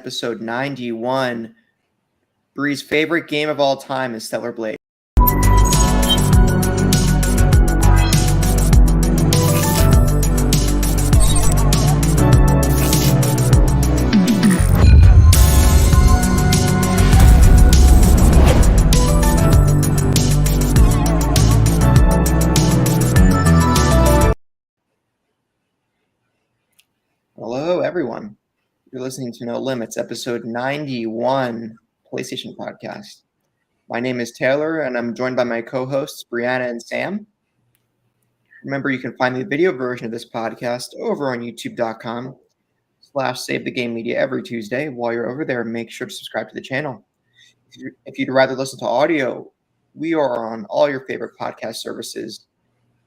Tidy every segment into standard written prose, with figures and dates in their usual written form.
episode 91. Bree's favorite game of all time is Stellar Blade. Hello, everyone. You're listening to No Limits, episode 91, PlayStation podcast. My name is Taylor, and I'm joined by my co-hosts, Brianna and Sam. Remember, you can find the video version of this podcast over on youtube.com/SaveTheGameMedia every Tuesday. While you're over there, make sure to subscribe to the channel. If you'd rather listen to audio, we are on all your favorite podcast services.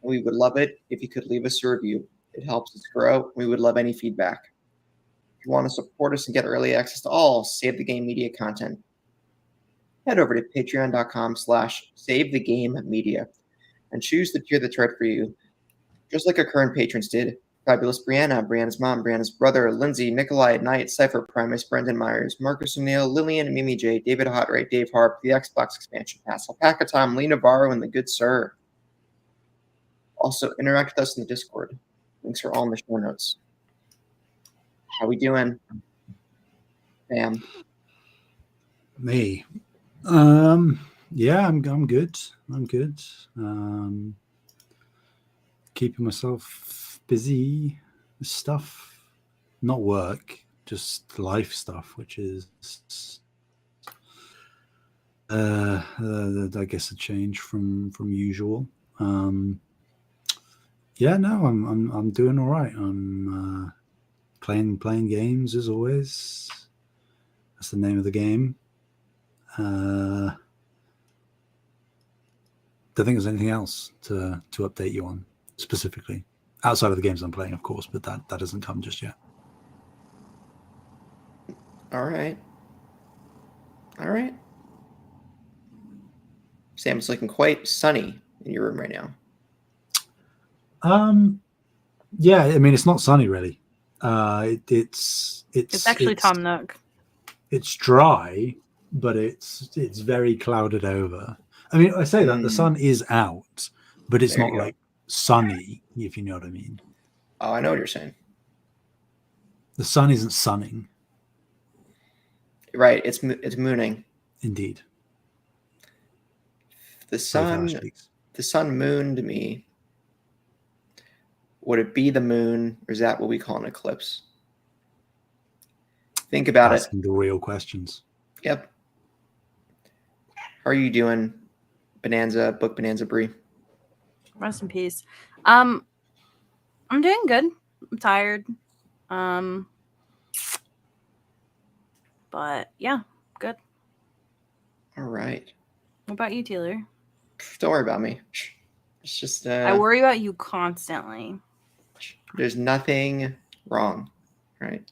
We would love it if you could leave us a review. It helps us grow. We would love any feedback. If you want to support us and get early access to all Save the Game Media content, head over to patreon.com/SaveTheGameMedia and choose the tier that's right for you. Just like our current patrons did: Fabulous Brianna, Brianna's mom, Brianna's brother, Lindsay, Nikolai, Knight, Cypher, Primus, Brendan Myers, Marcus O'Neill, Lillian, Mimi J, David Hotright, Dave Harp, the Xbox expansion pass, Alpaca Tom, Lee Navarro, and the good sir. Also, interact with us in the Discord. Links are all in the show notes. How we doing, Sam? Me? Yeah, I'm good. I'm good. Keeping myself busy with stuff, not work, just life stuff, which is, I guess, a change from usual. Yeah, no, I'm doing all right. I'm playing games as always. That's the name of the game. Don't think there's anything else to update you on specifically outside of the games I'm playing, of course, but that doesn't come just yet. All right. Sam, it's looking quite sunny in your room right now. Yeah, I mean, it's not sunny really. It's actually Tom Nook. It's dry, but it's very clouded over. I mean, I say that the sun is out, but it's not like sunny, if you know what I mean. Oh, I know what you're saying. The sun isn't sunning. Right, it's mooning. Indeed. The sun mooned me. Would it be the moon, or is that what we call an eclipse? Think about Asking the real questions. Yep. How are you doing, Book Bonanza Bree? Rest in peace. I'm doing good. I'm tired. But yeah, good. All right. What about you, Taylor? Don't worry about me. It's just I worry about you constantly. There's nothing wrong, right?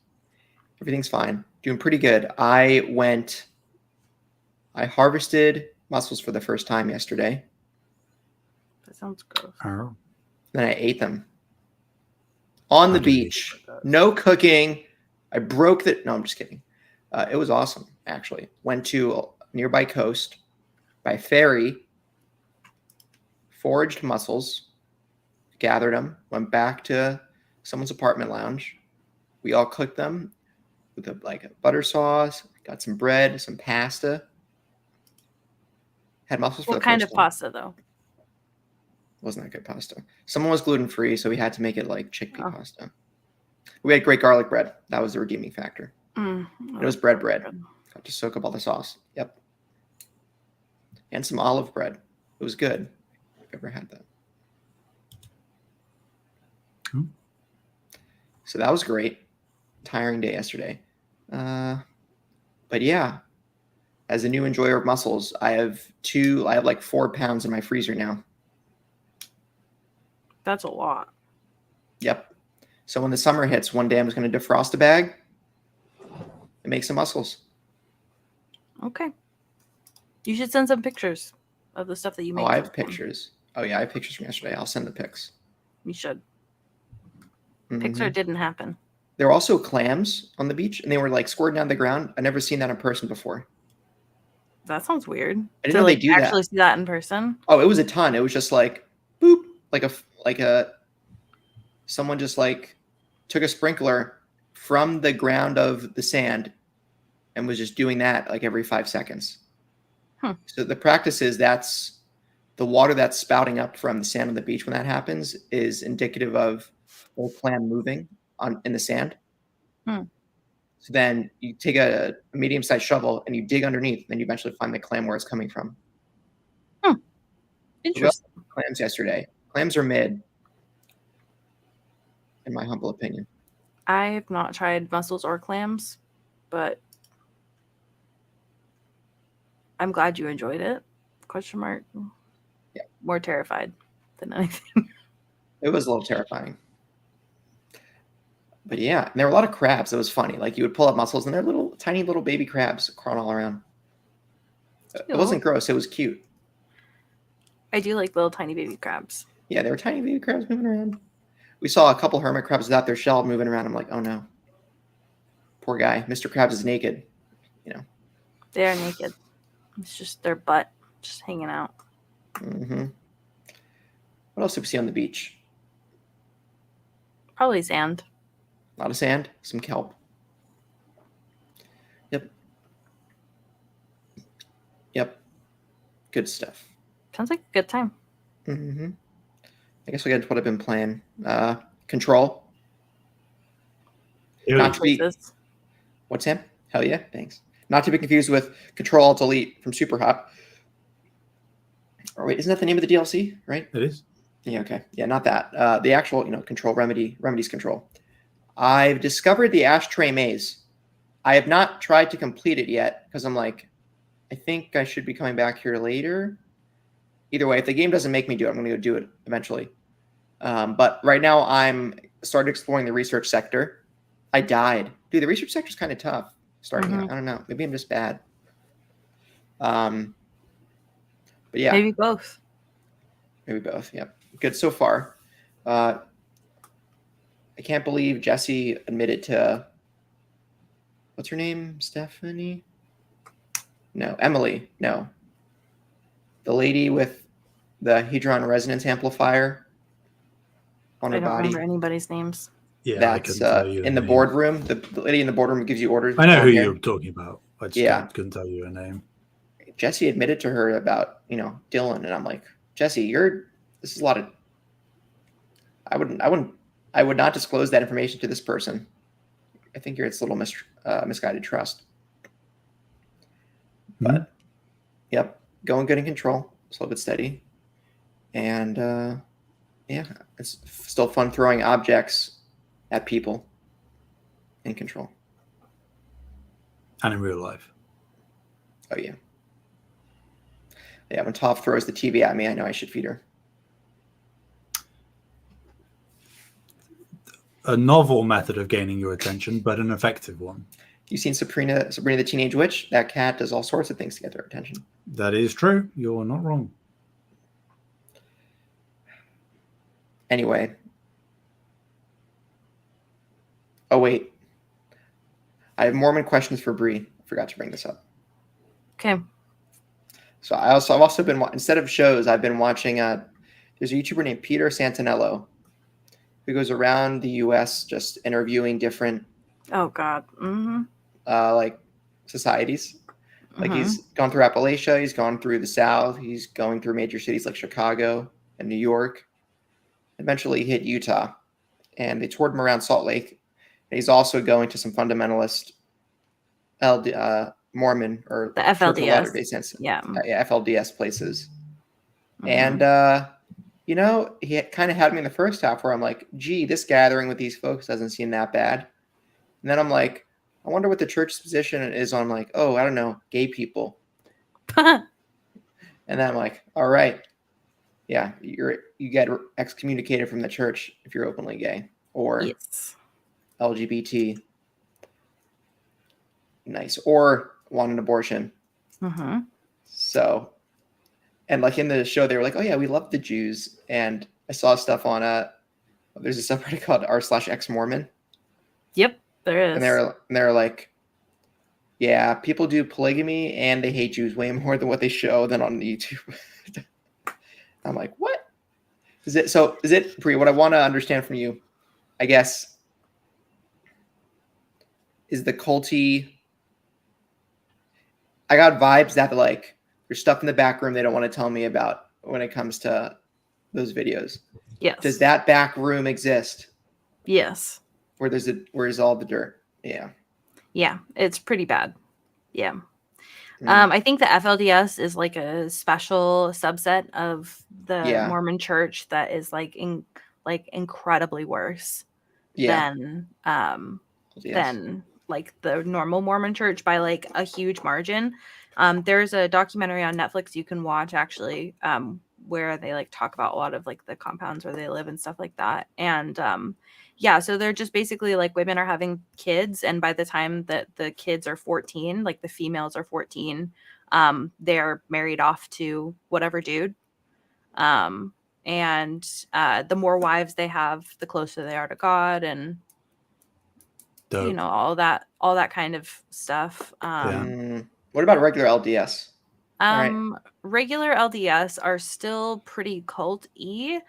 Everything's fine. Doing pretty good. I harvested mussels for the first time yesterday. That sounds gross. Oh. Then I ate them on the beach. No cooking. I broke the. No, I'm just kidding. It was awesome, actually. Went to a nearby coast by ferry, foraged mussels, gathered them, went back to someone's apartment lounge. We all cooked them with a butter sauce, got some bread, some pasta. Had mussels for the first time. What kind of pasta, though? Wasn't that good pasta. Someone was gluten-free, so we had to make it like chickpea pasta. We had great garlic bread. That was the redeeming factor. It was bread. Got to soak up all the sauce. Yep. And some olive bread. It was good. I've ever had that. So that was great. Tiring day yesterday. But yeah, as a new enjoyer of mussels, I have like 4 pounds in my freezer now. That's a lot. Yep. So when the summer hits, one day I'm just going to defrost a bag and make some mussels. Okay. You should send some pictures of the stuff that you make. Oh, I have pictures. Oh, yeah, I have pictures from yesterday. I'll send the pics. You should. Pixar didn't happen. There were also clams on the beach, and they were like squirting down the ground. I've never seen that in person before. That sounds weird. I didn't know they do that. Actually see that in person. Oh, it was a ton. It was just like boop, like a someone just like took a sprinkler from the ground of the sand and was just doing that like every 5 seconds. So the practice is that's the water that's spouting up from the sand on the beach when that happens is indicative of a clam moving in the sand. So then you take a medium-sized shovel and you dig underneath, and then you eventually find the clam where it's coming from. Interesting. Clams yesterday. Clams are mid, in my humble opinion. I have not tried mussels or clams, but I'm glad you enjoyed it. Question mark. Yeah. More terrified than anything. It was a little terrifying. But yeah, and there were a lot of crabs. It was funny. Like you would pull up mussels, and they're little, tiny little baby crabs crawling all around. It wasn't gross. It was cute. I do like little tiny baby crabs. Yeah, they were tiny baby crabs moving around. We saw a couple hermit crabs without their shell moving around. I'm like, oh no. Poor guy. Mr. Krabs is naked. You know. They are naked. It's just their butt just hanging out. Mm-hmm. What else did we see on the beach? Probably sand. A lot of sand, some kelp. Yep. Good stuff. Sounds like a good time. Mm-hmm. I guess we'll get into what I've been playing. Control. Not to be, what's him? Hell yeah, thanks. Not to be confused with Control Delete from Super Hot. Or wait, isn't that the name of the DLC, right? It is. Yeah, okay. Yeah, not that. The actual, Control Remedy's Control. I've discovered the Ashtray Maze. I have not tried to complete it yet because I'm like, I think I should be coming back here later. Either way, if the game doesn't make me do it, I'm going to go do it eventually. But right now, I'm started exploring the research sector. I died. Dude, the research sector is kind of tough starting out. I don't know. Maybe I'm just bad. But yeah. Maybe both. Maybe both. Yep. Good so far. I can't believe Jesse admitted to, what's her name? Stephanie? No, Emily. No. The lady with the Hedron resonance amplifier on her I don't body. remember anybody's names. Yeah, that's in the boardroom. The lady in the boardroom gives you orders. I know who you're talking about. I just couldn't tell you her name. Jesse admitted to her about, Dylan, and I'm like, Jesse, this is a lot of. I would not disclose that information to this person. I think it's a little misguided trust. But, yep, going good in Control, slow but steady, and it's still fun throwing objects at people in Control. And in real life. Oh, yeah. Yeah, when Toph throws the TV at me, I know I should feed her. A novel method of gaining your attention, but an effective one. You've seen Sabrina the Teenage Witch? That cat does all sorts of things to get their attention. That is true. You're not wrong. Anyway. Oh, wait. I have Mormon questions for Bree. I forgot to bring this up. Okay. So I've also been, instead of shows, I've been watching, there's a YouTuber named Peter Santinello who goes around the U.S. just interviewing different Oh, God. like societies. Like he's gone through Appalachia, he's gone through the South, he's going through major cities like Chicago and New York. Eventually he hit Utah, and they toured him around Salt Lake. And he's also going to some fundamentalist Mormon or the FLDS. FLDS places. And he kind of had me in the first half where I'm like, gee, this gathering with these folks doesn't seem that bad. And then I'm like, I wonder what the church's position is on, like, oh, I don't know, gay people. And then I'm like, all right, yeah, you get excommunicated from the church if you're openly gay or LGBT. Nice. Or want an abortion. So, and like in the show, they were like, oh yeah, we love the Jews. And I saw stuff on there's a subreddit called r/x Mormon. Yep, there is. And they're like, yeah, people do polygamy and they hate Jews way more than what they show than on YouTube. I'm like, what? Is it, Bree, what I want to understand from you, I guess, is the culty. I got vibes that like there's stuff in the back room they don't want to tell me about when it comes to those videos. Yes. Does that back room exist? Yes. Where's all the dirt? Yeah. Yeah, it's pretty bad. Yeah. Mm. I think the FLDS is like a special subset of the Yeah. Mormon Church that is like incredibly worse Yeah. than like the normal Mormon Church by like a huge margin. There's a documentary on Netflix you can watch actually, where they like talk about a lot of like the compounds where they live and stuff like that. And yeah, so they're just basically like women are having kids, and by the time that the kids are 14, like the females are 14, they're married off to whatever dude. And the more wives they have, the closer they are to God, and Dope. you know, all that kind of stuff. What about regular LDS? Regular LDS are still pretty cult-y.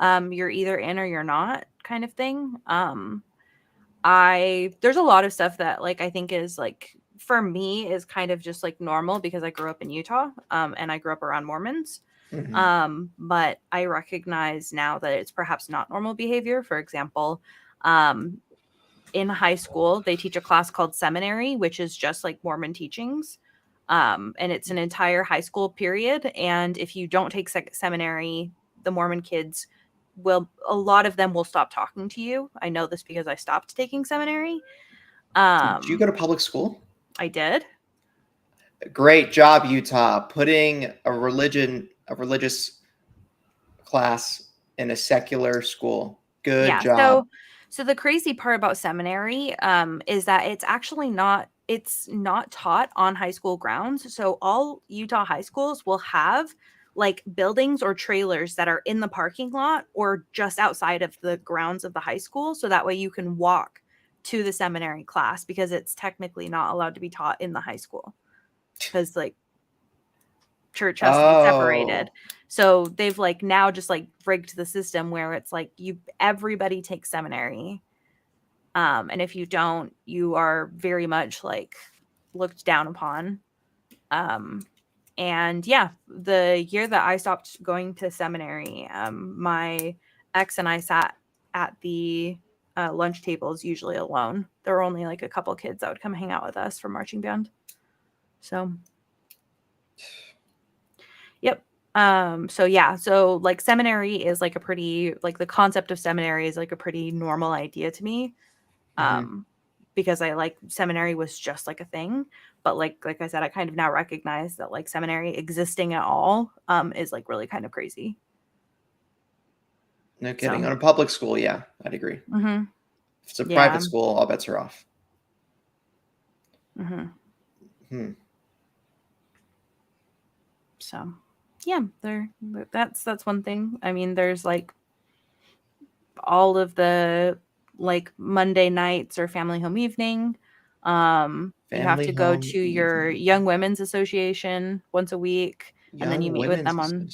You're either in or you're not kind of thing. There's a lot of stuff that like I think is like for me is kind of just like normal because I grew up in Utah, and I grew up around Mormons. Mm-hmm. But I recognize now that it's perhaps not normal behavior. For example, in high school, they teach a class called seminary, which is just like Mormon teachings. And it's an entire high school period. And if you don't take seminary, the Mormon kids a lot of them will stop talking to you. I know this because I stopped taking seminary. Did you go to public school? I did. Great job, Utah, putting a religious class in a secular school. Good job. So the crazy part about seminary is that it's not taught on high school grounds. So all Utah high schools will have like buildings or trailers that are in the parking lot or just outside of the grounds of the high school. So that way you can walk to the seminary class because it's technically not allowed to be taught in the high school because like church has to be separated. So they've like now just like rigged the system where it's like everybody takes seminary. And if you don't, you are very much like looked down upon. And yeah, the year that I stopped going to seminary, my ex and I sat at the lunch tables usually alone. There were only like a couple kids that would come hang out with us for marching band. So yep. So like seminary is like a pretty like the concept of seminary is like a pretty normal idea to me. Because I like seminary was just like a thing, but like I said, I kind of now recognize that like seminary existing at all is like really kind of crazy. No kidding. So. On a public school, yeah, I'd agree. Mm-hmm. If it's a private school, all bets are off. Mm-hmm. So yeah, that's one thing. I mean, there's like all of the like Monday nights or family home evening. You have to go to your Young Women's Association once a week, and then you meet with them on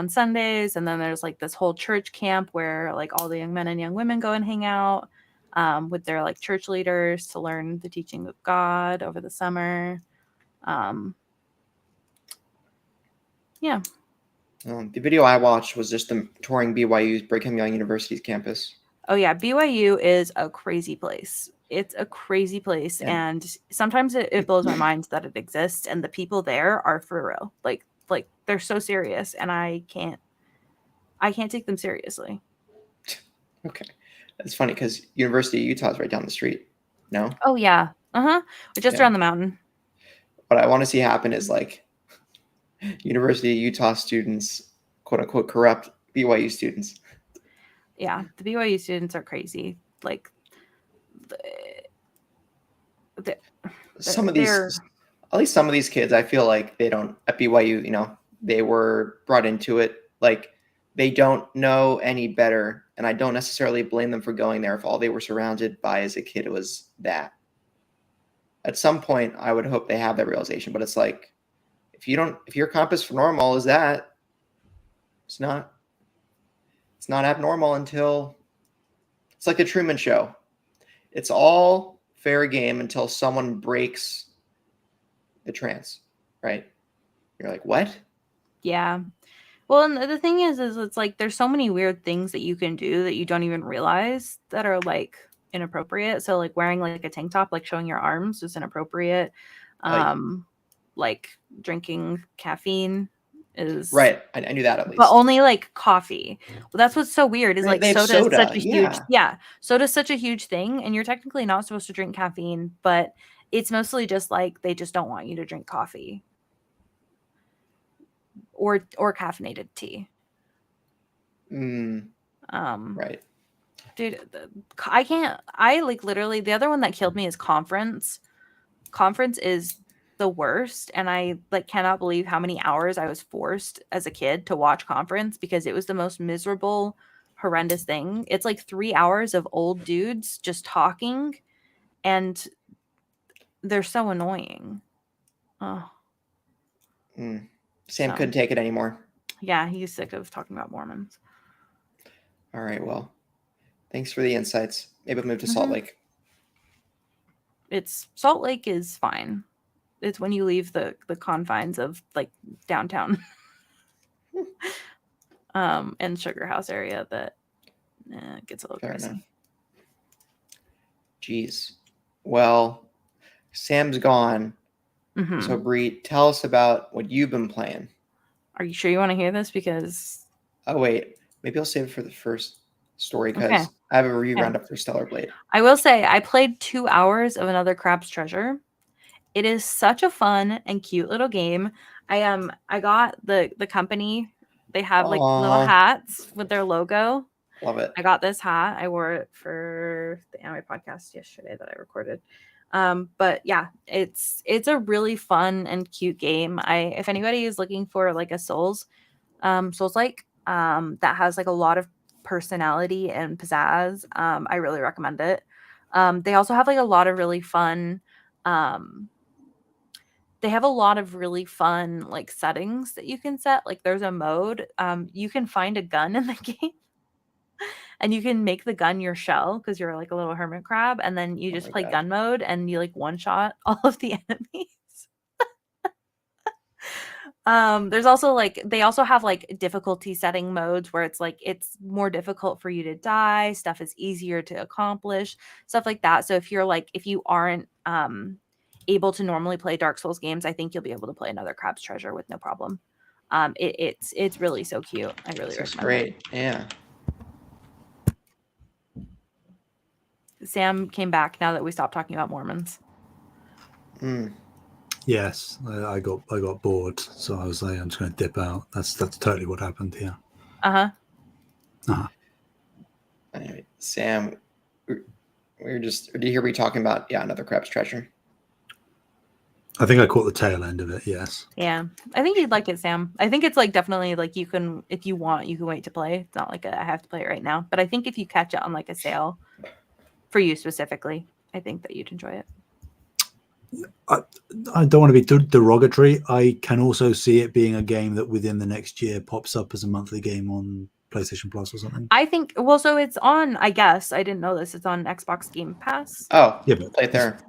Sundays, and then there's like this whole church camp where like all the young men and young women go and hang out with their like church leaders to learn the teaching of God over the summer. Yeah. The video I watched was just them touring BYU's Brigham Young University's campus. Oh yeah, BYU is a crazy place. It's a crazy place, and sometimes it blows my mind that it exists, and the people there are for real. Like they're so serious, and I can't take them seriously. Okay, that's funny because University of Utah is right down the street. No? Oh yeah, we're just around the mountain. What I want to see happen is like University of Utah students, quote unquote, corrupt BYU students. Yeah, the BYU students are crazy. Like some of these, at least some of these kids, I feel like they don't at BYU. You know, they were brought into it. Like they don't know any better, and I don't necessarily blame them for going there if all they were surrounded by as a kid was that. At some point, I would hope they have that realization, but it's like if your compass for normal is that, it's not abnormal until it's like the Truman Show. It's all fair game until someone breaks the trance, right? You're like, what? Yeah. Well, and the thing is it's like there's so many weird things that you can do that you don't even realize that are like inappropriate. So like wearing like a tank top, like showing your arms is inappropriate. Like drinking caffeine is right. I knew that at least. But only like coffee. Well, that's what's so weird is like they have soda is such a huge soda's such a huge thing, and you're technically not supposed to drink caffeine, but it's mostly just like they just don't want you to drink coffee or caffeinated tea. Right. Dude, I like literally the other one that killed me is Conference. Conference is the worst, and I like cannot believe how many hours I was forced as a kid to watch Conference because it was the most miserable, horrendous thing. It's like 3 hours of old dudes just talking, and they're so annoying. Oh. Sam couldn't take it anymore. Yeah, he's sick of talking about Mormons. All right, well, thanks for the insights. Maybe I'll move to Salt Lake. Salt Lake is fine. It's when you leave the confines of like downtown and Sugar House area that it gets a little crazy. Enough. Jeez. Well, Sam's gone. So Bree, tell us about what you've been playing. Are you sure you want to hear this? Because wait, maybe I'll save it for the first story because I have a review roundup for Stellar Blade. I will say I played 2 hours of Another Crab's Treasure. It is such a fun and cute little game. I got the company. They have like little hats with their logo. Love it. I got this hat. I wore it for the anime podcast yesterday that I recorded. But yeah, it's a really fun and cute game. If anybody is looking for like a Souls like that has like a lot of personality and pizzazz, I really recommend it. They also have like a lot of really fun like settings that you can set. Like there's a mode you can find a gun in the game and you can make the gun your shell because you're like a little hermit crab, and then you just play gun mode and you like one shot all of the enemies. There's also like they also have like difficulty setting modes where it's like it's more difficult for you to die, stuff is easier to accomplish, stuff like that. So if you aren't able to normally play Dark Souls games, I think you'll be able to play Another Crab's Treasure with no problem. It's really so cute. I really recommend it. Great. Yeah. Sam came back now that we stopped talking about Mormons. Yes, I got bored, so I was like, I'm just going to dip out. That's totally what happened here. Anyway, Sam, we're just. Did you hear me talking about Another Crab's Treasure? I think I caught the tail end of it. Yes. Yeah, I think you'd like it, Sam. I think it's like definitely like you can, if you want, you can wait to play. It's not like I have to play it right now, but I think if you catch it on like a sale for you specifically, I think that you'd enjoy it. I don't want to be derogatory. I can also see it being a game that within the next year pops up as a monthly game on PlayStation Plus or something. I think, well, so it's on, I guess, I didn't know this, it's on Xbox Game Pass. Oh, yeah, but play it there.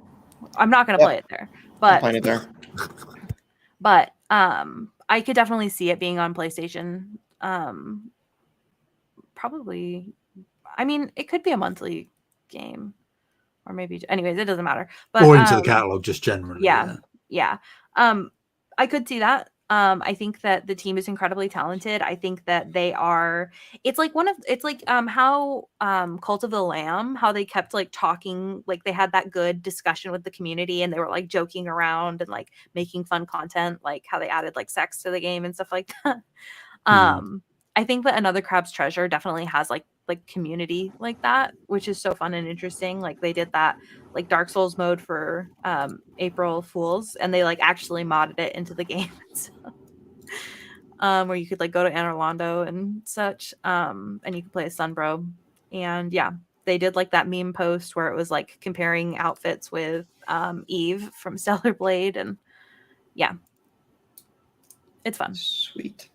I'm not going to play it there, but I'm playing it there. But I could definitely see it being on PlayStation. Probably, I mean, it could be a monthly game. Or maybe, anyways, it doesn't matter. But, or into the catalog, just generally. Yeah. I could see that. I think that the team is incredibly talented. I think that they are. It's like how Cult of the Lamb, how they kept like talking, like they had that good discussion with the community, and they were like joking around and like making fun content, like how they added like sex to the game and stuff like that. I think that Another Crab's Treasure definitely has like community like that, which is so fun and interesting. Like they did that like Dark Souls mode for April Fools, and they like actually modded it into the game. where you could like go to Anne Orlando and such, and you could play as Sunbro. And yeah, they did like that meme post where it was like comparing outfits with Eve from Stellar Blade, and yeah, it's fun. Sweet.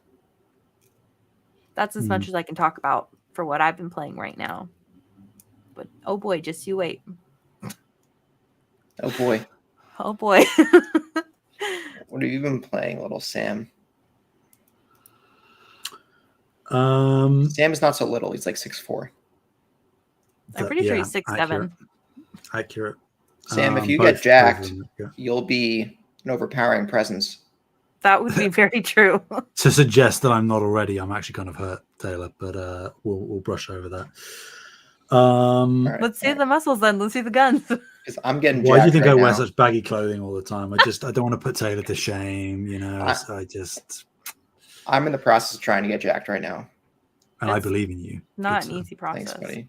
That's as much as I can talk about for what I've been playing right now. But oh boy, just you wait. Oh boy. Oh boy. What have you been playing, little Sam? Sam is not so little. He's like 6'4". I'm pretty sure he's 6'7". Accurate. Sam, if you get jacked, you'll be an overpowering presence. That would be very true. To suggest that I'm not already, I'm actually kind of hurt, Taylor, but we'll brush over that. Right, let's see the muscles then. Let's see the guns. Because I'm getting Why do you think right I wear now. such baggy clothing all the time? I don't want to put Taylor to shame, you know. I'm in the process of trying to get jacked right now. And I believe in you. Not an easy process. Thanks, buddy.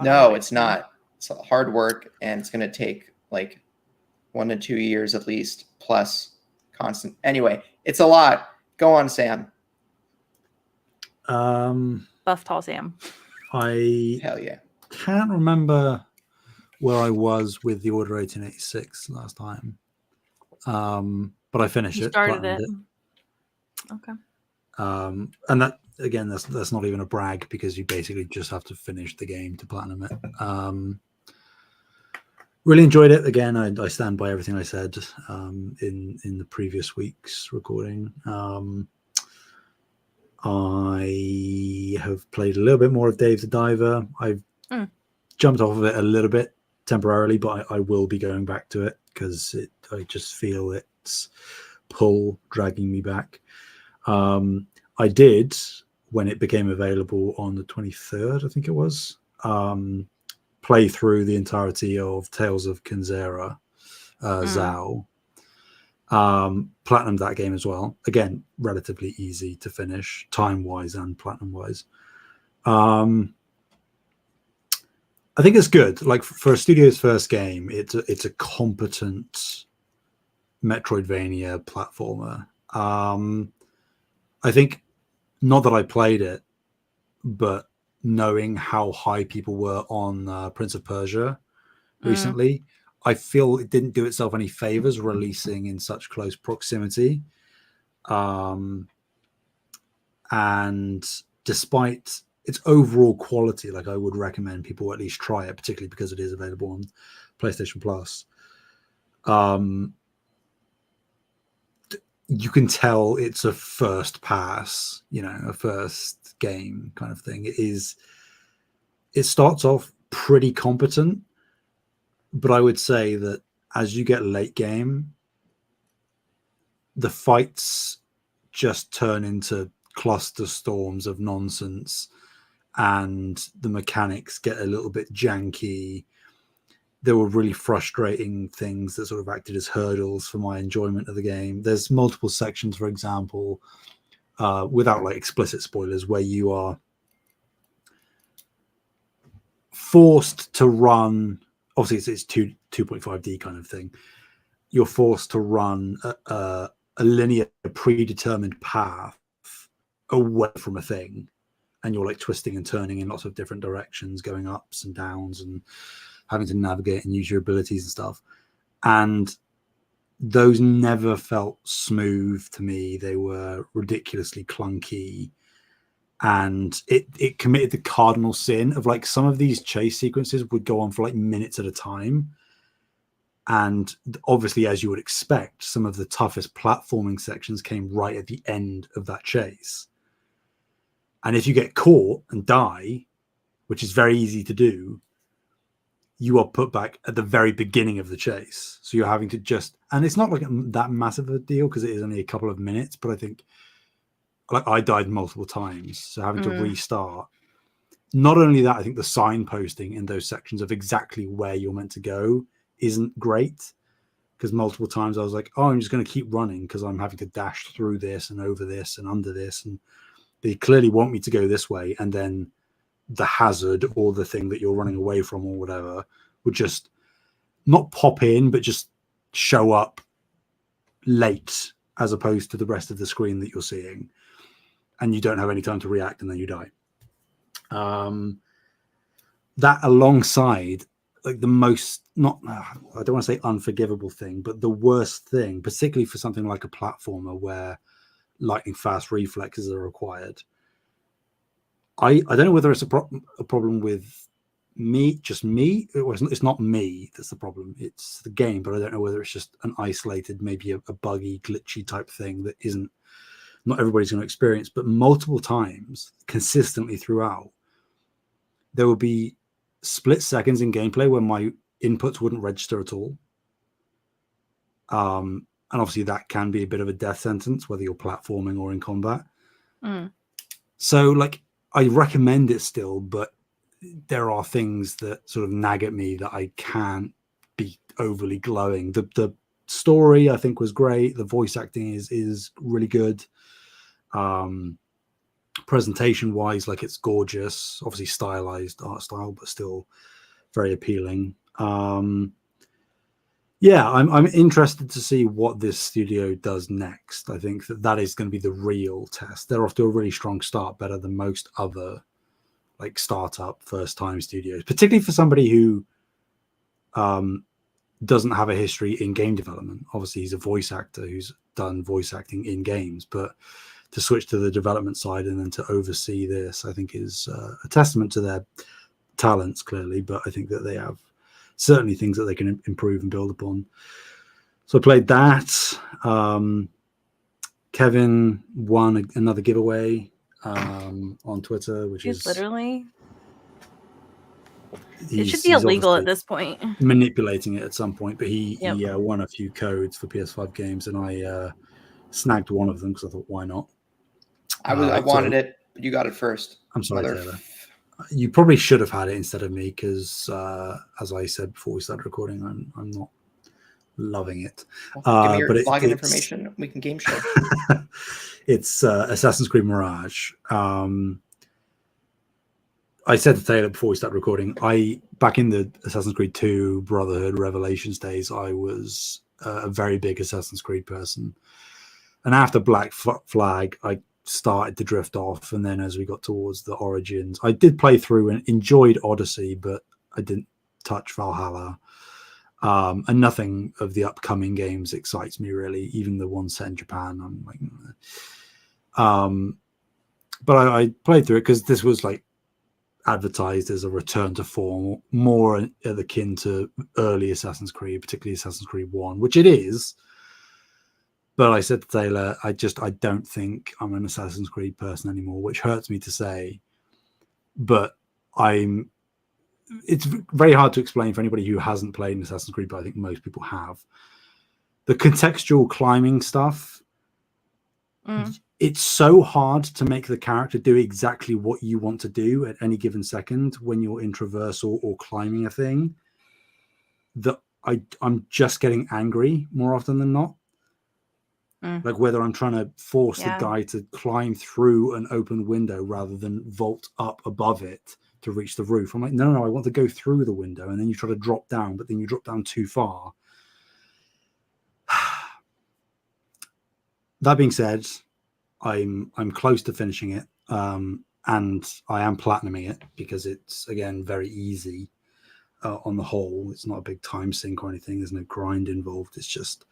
No, it's not. It's hard work, and it's going to take like 1 to 2 years at least, plus constant. Anyway, it's a lot. Go on, Sam. Buff Tall Sam. Hell yeah. Can't remember where I was with the Order 1886 last time, but I finished it. Started it. Okay. And that again, that's not even a brag because you basically just have to finish the game to platinum it. Really enjoyed it. Again, I stand by everything I said in the previous week's recording. I have played a little bit more of Dave the Diver. I've jumped off of it a little bit temporarily, but I will be going back to it because I just feel its pull dragging me back. I did, when it became available on the 23rd, I think it was, play through the entirety of Tales of Kinzera, Zao. Platinumed that game as well. Again, relatively easy to finish, time-wise and platinum-wise. I think it's good. Like for a studio's first game, it's a competent Metroidvania platformer. I think, not that I played it, but knowing how high people were on Prince of Persia recently, I feel it didn't do itself any favors releasing in such close proximity. And despite its overall quality, like I would recommend people at least try it, particularly because it is available on PlayStation Plus. You can tell it's a first pass, a first game kind of thing. It starts off pretty competent, but I would say that as you get late game, the fights just turn into cluster storms of nonsense and the mechanics get a little bit janky. There were really frustrating things that sort of acted as hurdles for my enjoyment of the game. There's multiple sections, for example, without like explicit spoilers, where you are forced to run. Obviously, it's 2.5D kind of thing. You're forced to run a linear, predetermined path away from a thing, and you're like twisting and turning in lots of different directions, going ups and downs, and having to navigate and use your abilities and stuff. And those never felt smooth to me. They were ridiculously clunky. And it committed the cardinal sin of like some of these chase sequences would go on for like minutes at a time. And obviously, as you would expect, some of the toughest platforming sections came right at the end of that chase. And if you get caught and die, which is very easy to do, you are put back at the very beginning of the chase. So you're having to and it's not like that massive a deal because it is only a couple of minutes, but I think like I died multiple times. So having to restart. Not only that, I think the signposting in those sections of exactly where you're meant to go isn't great, because multiple times I was like, oh, I'm just going to keep running because I'm having to dash through this and over this and under this. And they clearly want me to go this way. And then the hazard or the thing that you're running away from or whatever would just not pop in, but just show up late as opposed to the rest of the screen that you're seeing. and you don't have any time to react, and then you die. That alongside like the most I don't want to say unforgivable thing, but the worst thing, particularly for something like a platformer where lightning fast reflexes are required. I don't know whether it's a problem with me. It's not me that's the problem, it's the game, but I don't know whether it's just an isolated, maybe a buggy, glitchy type thing that not everybody's going to experience. But multiple times consistently throughout, there will be split seconds in gameplay where my inputs wouldn't register at all. And obviously that can be a bit of a death sentence, whether you're platforming or in combat. So like, I recommend it still, but there are things that sort of nag at me that I can't be overly glowing. The story I think was great. The voice acting is really good. Presentation wise, like, it's gorgeous, obviously stylized art style, but still very appealing. I'm interested to see what this studio does next. I think that is going to be the real test. They're off to a really strong start, better than most other like startup first time studios, particularly for somebody who doesn't have a history in game development. Obviously he's a voice actor who's done voice acting in games, but to switch to the development side and then to oversee this, I think is a testament to their talents, clearly. But I think that they have certainly things that they can improve and build upon. So I played that. Kevin won another giveaway on Twitter, which is literally... It should be illegal at this point. Manipulating it at some point, but he won a few codes for PS5 games, and I snagged one of them because I thought, why not? I wanted it, but you got it first. I'm sorry, Taylor. You probably should have had it instead of me, because as I said before we started recording, I'm not loving it. Well, give me your login information. We can game share. It's Assassin's Creed Mirage. I said to Taylor before we started recording, back in the Assassin's Creed 2 Brotherhood Revelations days, I was a very big Assassin's Creed person. And after Black Flag, I started to drift off. And then as we got towards the Origins, I did play through and enjoyed Odyssey, but I didn't touch Valhalla. And nothing of the upcoming games excites me, really. Even the ones set in Japan, I'm like... but I played through it because this was like advertised as a return to form, more akin to early Assassin's Creed, particularly Assassin's Creed 1, which it is. But I said to Taylor, I don't think I'm an Assassin's Creed person anymore, which hurts me to say. But it's very hard to explain for anybody who hasn't played an Assassin's Creed, but I think most people have. The contextual climbing stuff, it's so hard to make the character do exactly what you want to do at any given second when you're in traversal or climbing a thing, that I'm just getting angry more often than not. Like whether I'm trying to force the guy to climb through an open window rather than vault up above it to reach the roof. I'm like, no, I want to go through the window, and then you try to drop down, but then you drop down too far. That being said, I'm close to finishing it, and I am platinuming it because it's, again, very easy on the whole. It's not a big time sink or anything. There's no grind involved. It's just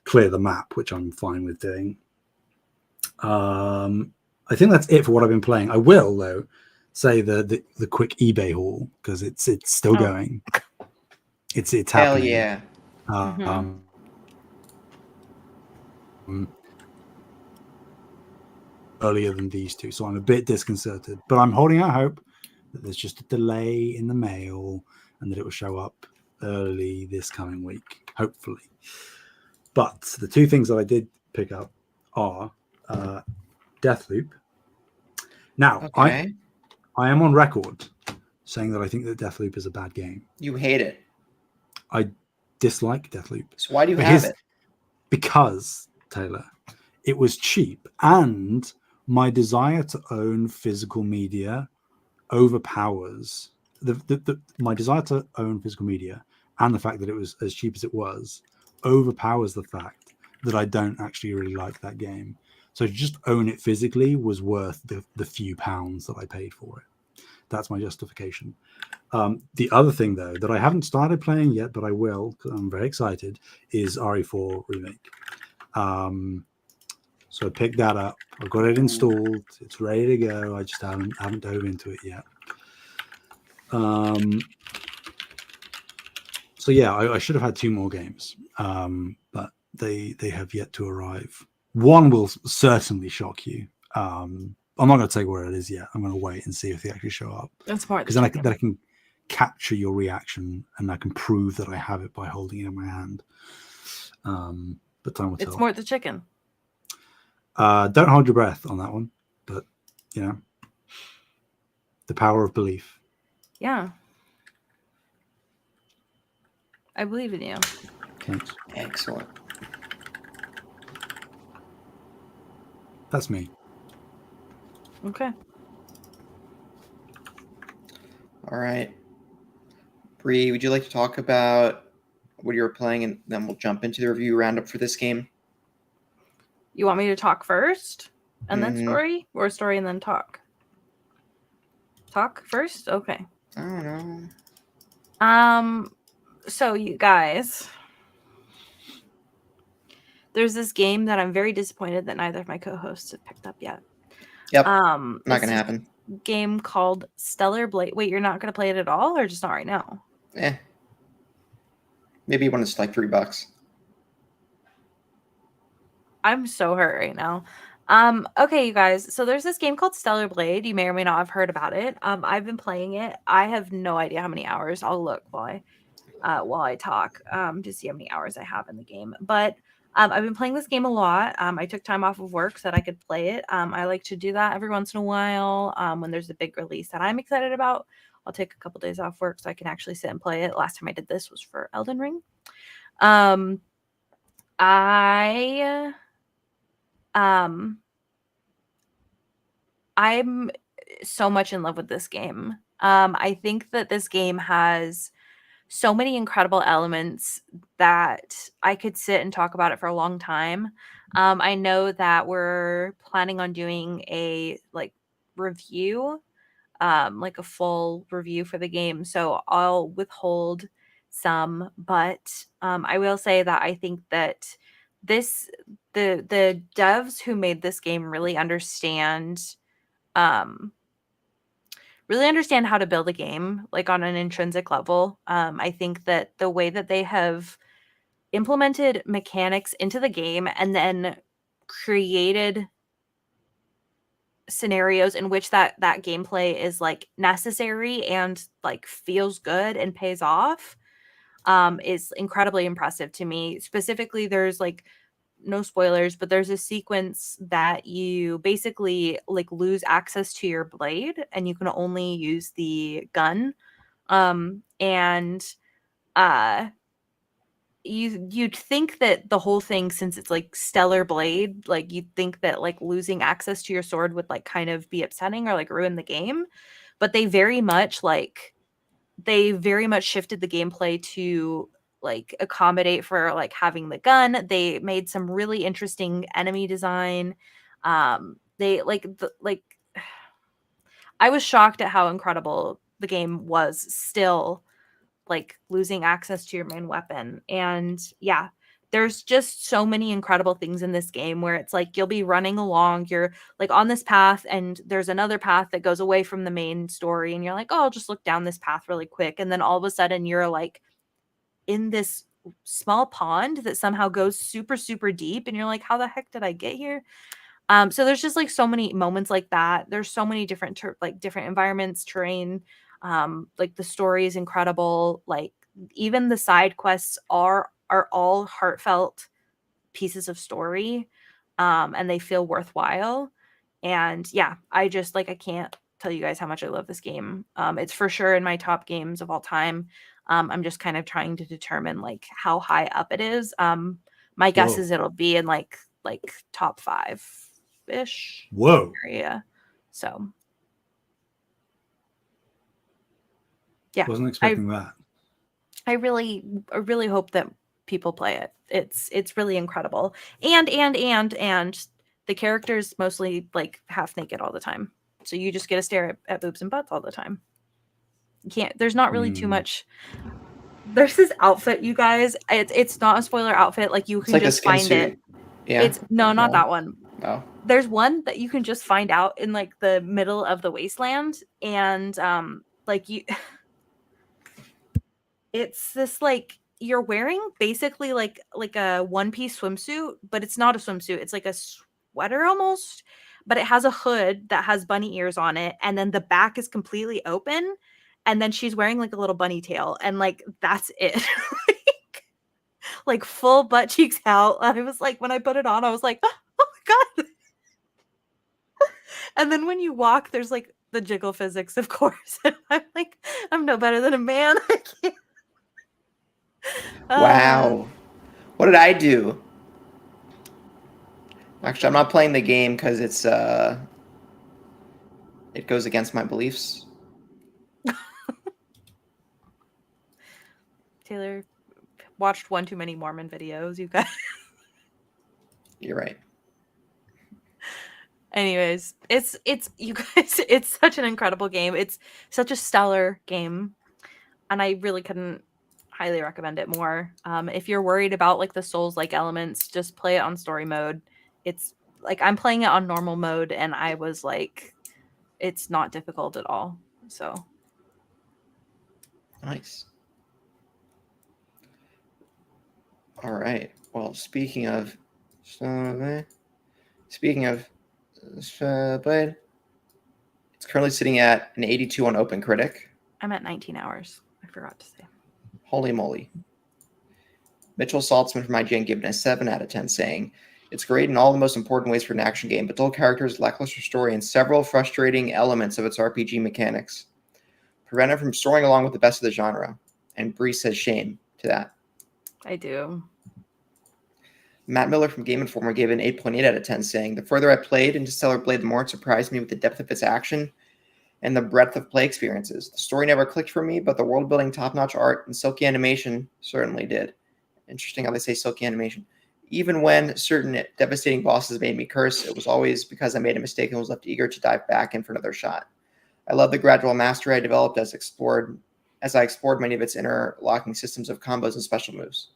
clear the map, which I'm fine with doing. I think that's it for what I've been playing. I will, though, say the quick eBay haul, because it's still going. It's happening. Hell yeah. Earlier than these two, so I'm a bit disconcerted, but I'm holding out hope that there's just a delay in the mail and that it will show up early this coming week, hopefully. But the two things that I did pick up are Deathloop. Now, I am on record saying that I think that Deathloop is a bad game. You hate it. I dislike Deathloop. So why do you have it? Because, Taylor, it was cheap, and my desire to own physical media overpowers my desire to own physical media, and the fact that it was as cheap as it was overpowers the fact that I don't actually really like that game. So to just own it physically was worth the few pounds that I paid for it. That's my justification. The other thing, though, that I haven't started playing yet, but I will, because I'm very excited, is RE4 Remake. So I picked that up. I've got it installed. It's ready to go. I just haven't dove into it yet. So yeah, I should have had 2 more games, but they have yet to arrive. One will certainly shock you. I'm not going to tell you where it is yet. I'm going to wait and see if they actually show up. That's more because then I can capture your reaction and I can prove that I have it by holding it in my hand. But time will tell. It's more the chicken. Don't hold your breath on that one, but you know, the power of belief. Yeah. I believe in you. Thanks. Excellent. That's me. Okay. All right. Bree, would you like to talk about what you were playing, and then we'll jump into the review roundup for this game? You want me to talk first and then story, or story and then talk? Talk first? Okay. I don't know. So you guys, there's this game that I'm very disappointed that neither of my co-hosts have picked up yet. Yep. Not gonna happen. Game called Stellar Blade. Wait, you're not gonna play it at all, or just not right now? Maybe when it's like $3. I'm so hurt right now. Okay, you guys. So there's this game called Stellar Blade. You may or may not have heard about it. I've been playing it. I have no idea how many hours. I'll look while I talk to see how many hours I have in the game. But I've been playing this game a lot. I took time off of work so that I could play it. I like to do that every once in a while when there's a big release that I'm excited about. I'll take a couple days off work so I can actually sit and play it. Last time I did this was for Elden Ring. I'm so much in love with this game. I think that this game has so many incredible elements that I could sit and talk about it for a long time. I know that we're planning on doing a review, like a full review for the game. So I'll withhold some, but I will say that I think that the devs who made this game really understand how to build a game like on an intrinsic level. I think that the way that they have implemented mechanics into the game and then created scenarios in which that gameplay is like necessary and like feels good and pays off is incredibly impressive to me. Specifically, there's like no spoilers, but there's a sequence that you basically like lose access to your blade and you can only use the gun. You'd think that the whole thing, since it's like Stellar Blade, like you'd think that like losing access to your sword would like kind of be upsetting or like ruin the game, but they very much shifted the gameplay to like accommodate for like having the gun. They made some really interesting enemy design. They I was shocked at how incredible the game was still, like losing access to your main weapon. And yeah, there's just so many incredible things in this game where it's like you'll be running along, you're like on this path and there's another path that goes away from the main story and you're like, oh, I'll just look down this path really quick, and then all of a sudden you're like in this small pond that somehow goes super super deep and you're like, how the heck did I get here? So there's just like so many moments like that. There's so many different different environments, terrain. Like the story is incredible. Like even the side quests are all heartfelt pieces of story, and they feel worthwhile. And yeah, I just like I can't tell you guys how much I love this game. It's for sure in my top games of all time. I'm just kind of trying to determine like how high up it is. My guess is it'll be in like top 5-ish area. So yeah, wasn't expecting that. I really hope that people play it. It's really incredible. And the character's mostly like half naked all the time. So you just get to stare at boobs and butts all the time. You can't, there's not really too much. There's this outfit, you guys. It's not a spoiler outfit. Like you It's can like a just skin find suit. it. Yeah. It's not No. that one. Oh. There's one that you can just find out in like the middle of the wasteland, and like you it's this like you're wearing basically like a one-piece swimsuit, but it's not a swimsuit. It's like a sweater almost, but it has a hood that has bunny ears on it, and then the back is completely open, and then she's wearing like a little bunny tail, and like that's it. like full butt cheeks out. I was like, when I put it on, I was like, oh my god. And then when you walk, there's like the jiggle physics, of course. And I'm like, I'm no better than a man. I can't. Wow. What did I do? Actually, I'm not playing the game because it goes against my beliefs. Taylor watched one too many Mormon videos, you guys. You're right. Anyways, it's you guys, it's such an incredible game. It's such a stellar game, and I really couldn't highly recommend it more. If you're worried about like the Souls-like elements, just play it on story mode. It's like I'm playing it on normal mode, and I was like, it's not difficult at all. So Nice. All right. Well, speaking of, but it's currently sitting at an 82 on OpenCritic. I'm at 19 hours. I forgot to say. Holy moly. Mitchell Saltzman from IGN gave it a 7 out of 10, saying, "It's great in all the most important ways for an action game, but dull characters, lackluster story, and several frustrating elements of its RPG mechanics prevent it from soaring along with the best of the genre." And Bree says shame to that. I do. Matt Miller from Game Informer gave it an 8.8 out of 10, saying, "The further I played into Stellar Blade, the more it surprised me with the depth of its action and the breadth of play experiences. The story never clicked for me, but the world-building, top-notch art and silky animation certainly did." Interesting how they say silky animation. "Even when certain devastating bosses made me curse, it was always because I made a mistake and was left eager to dive back in for another shot. I love the gradual mastery I developed as I explored many of its interlocking systems of combos and special moves.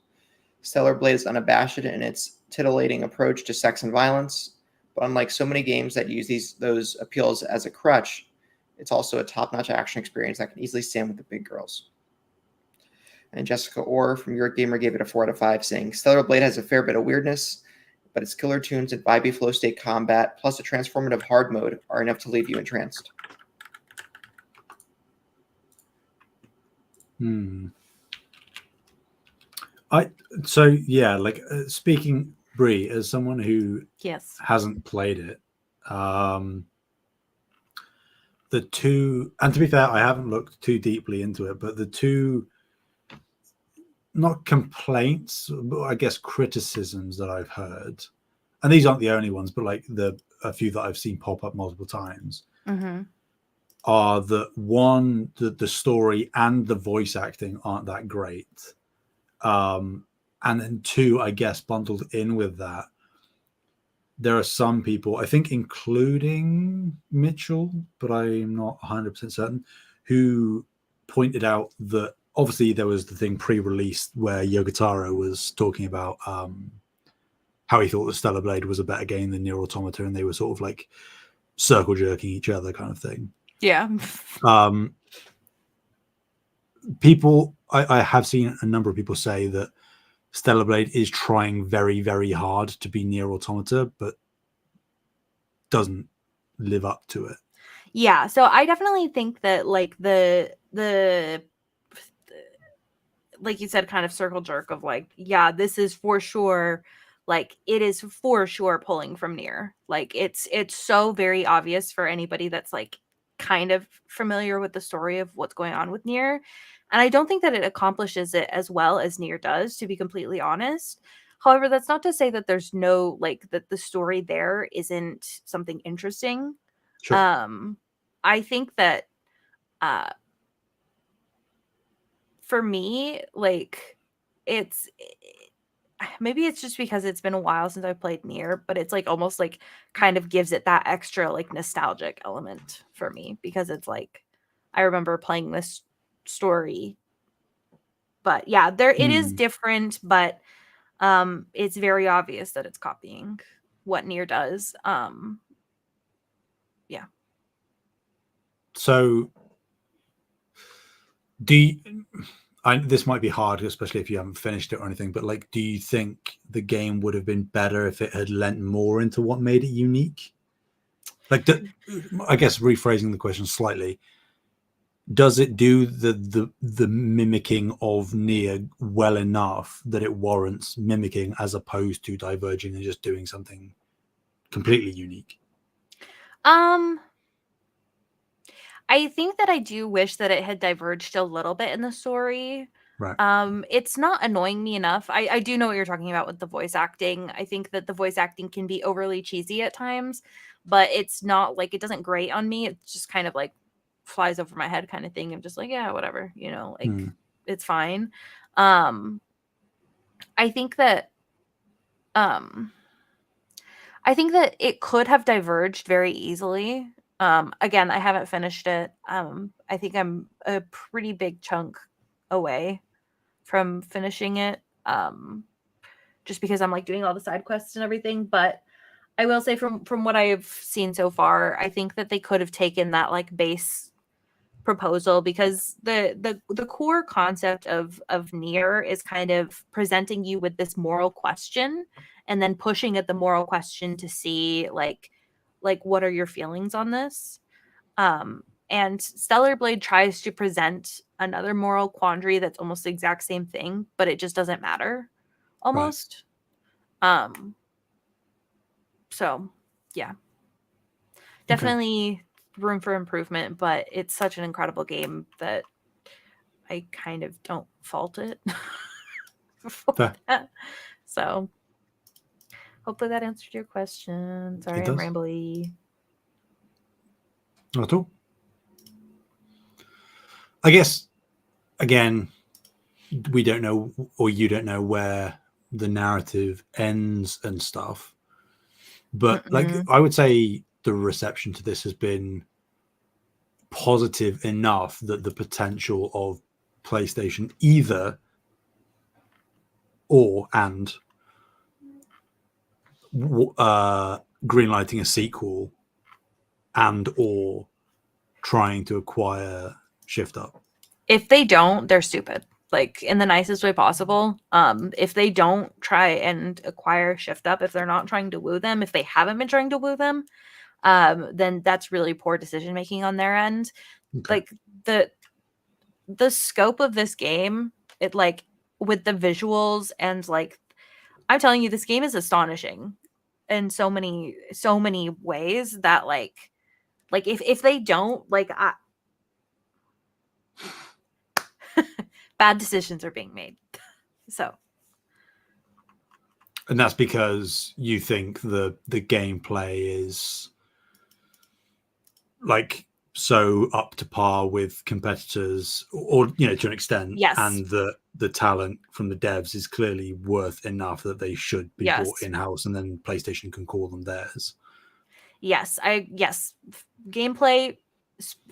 Stellar Blade is unabashed in its titillating approach to sex and violence, but unlike so many games that use those appeals as a crutch, it's also a top-notch action experience that can easily stand with the big girls." And Jessica Orr from Eurogamer gave it a 4 out of 5, saying, "Stellar Blade has a fair bit of weirdness, but its killer tunes and vibey flow state combat, plus a transformative hard mode, are enough to leave you entranced." Speaking, Bree, as someone who Yes. hasn't played it, the two, and to be fair, I haven't looked too deeply into it, but the two, not complaints, but I guess criticisms that I've heard, and these aren't the only ones, but like a few that I've seen pop up multiple times, are that one, the story and the voice acting aren't that great. And then two, I guess, bundled in with that, there are some people, I think including Mitchell, but I'm not 100% certain, who pointed out that obviously there was the thing pre-released where Yogotaro was talking about how he thought that Stellar Blade was a better game than Nier Automata, and they were sort of like circle jerking each other kind of thing. Yeah. People, I have seen a number of people say that Stellar Blade is trying very, very hard to be Nier Automata, but doesn't live up to it. Yeah, so I definitely think that like the like you said, kind of circle jerk of like, yeah, this is for sure, like it is for sure pulling from Nier. Like it's so very obvious for anybody that's like kind of familiar with the story of what's going on with Nier. And I don't think that it accomplishes it as well as Nier does, to be completely honest. However, that's not to say that there's no like that the story there isn't something interesting. Sure. I think that for me, like it's maybe it's just because it's been a while since I played Nier, but it's like almost like kind of gives it that extra like nostalgic element for me because it's like I remember playing this story. But yeah, it is different, but it's very obvious that it's copying what Nier does. Yeah. So this might be hard, especially if you haven't finished it or anything, but like, do you think the game would have been better if it had lent more into what made it unique? Like, I guess rephrasing the question slightly, does it do the mimicking of Nier well enough that it warrants mimicking as opposed to diverging and just doing something completely unique? I think that I do wish that it had diverged a little bit in the story. Right. It's not annoying me enough. I do know what you're talking about with the voice acting. I think that the voice acting can be overly cheesy at times, but it's not like it doesn't grate on me. It's just kind of like flies over my head kind of thing. I'm just like, yeah, whatever, like it's fine. I think that it could have diverged very easily. Again, I haven't finished it. I think I'm a pretty big chunk away from finishing it. Just because I'm like doing all the side quests and everything. But I will say from what I've seen so far, I think that they could have taken that like base proposal because the core concept of Nier is kind of presenting you with this moral question and then pushing at the moral question to see like what are your feelings on this. And Stellar Blade tries to present another moral quandary that's almost the exact same thing, but it just doesn't matter almost. Right. So yeah, definitely room for improvement, but it's such an incredible game that I kind of don't fault it for that. So hopefully that answered your question. Sorry, I'm rambly. Not at all. I guess, again, we don't know, or you don't know where the narrative ends and stuff. But like, I would say the reception to this has been positive enough that the potential of PlayStation either greenlighting a sequel and or trying to acquire Shift Up. If they don't, they're stupid. Like in the nicest way possible. If they don't try and acquire Shift Up, if they're not trying to woo them, if they haven't been trying to woo them, then that's really poor decision making on their end. Okay. Like the scope of this game, it like with the visuals and like I'm telling you, this game is astonishing in so many ways that like if they don't like bad decisions are being made. So, and that's because you think the gameplay is like so up to par with competitors, or to an extent, yes, and the talent from the devs is clearly worth enough that they should be brought in-house, and then PlayStation can call them theirs. Yes, gameplay,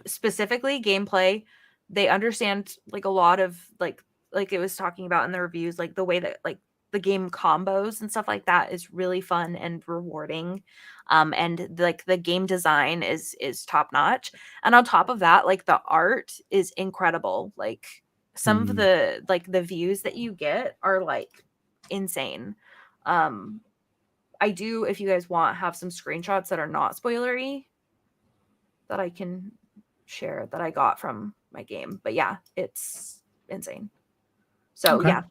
specifically gameplay, they understand like a lot of like it was talking about in the reviews, like the way that like the game combos and stuff like that is really fun and rewarding. And like the game design is top notch. And on top of that, like the art is incredible. Like some of the like the views that you get are like insane. I do, if you guys want, have some screenshots that are not spoilery that I can share that I got from my game. But yeah, it's insane. So yeah,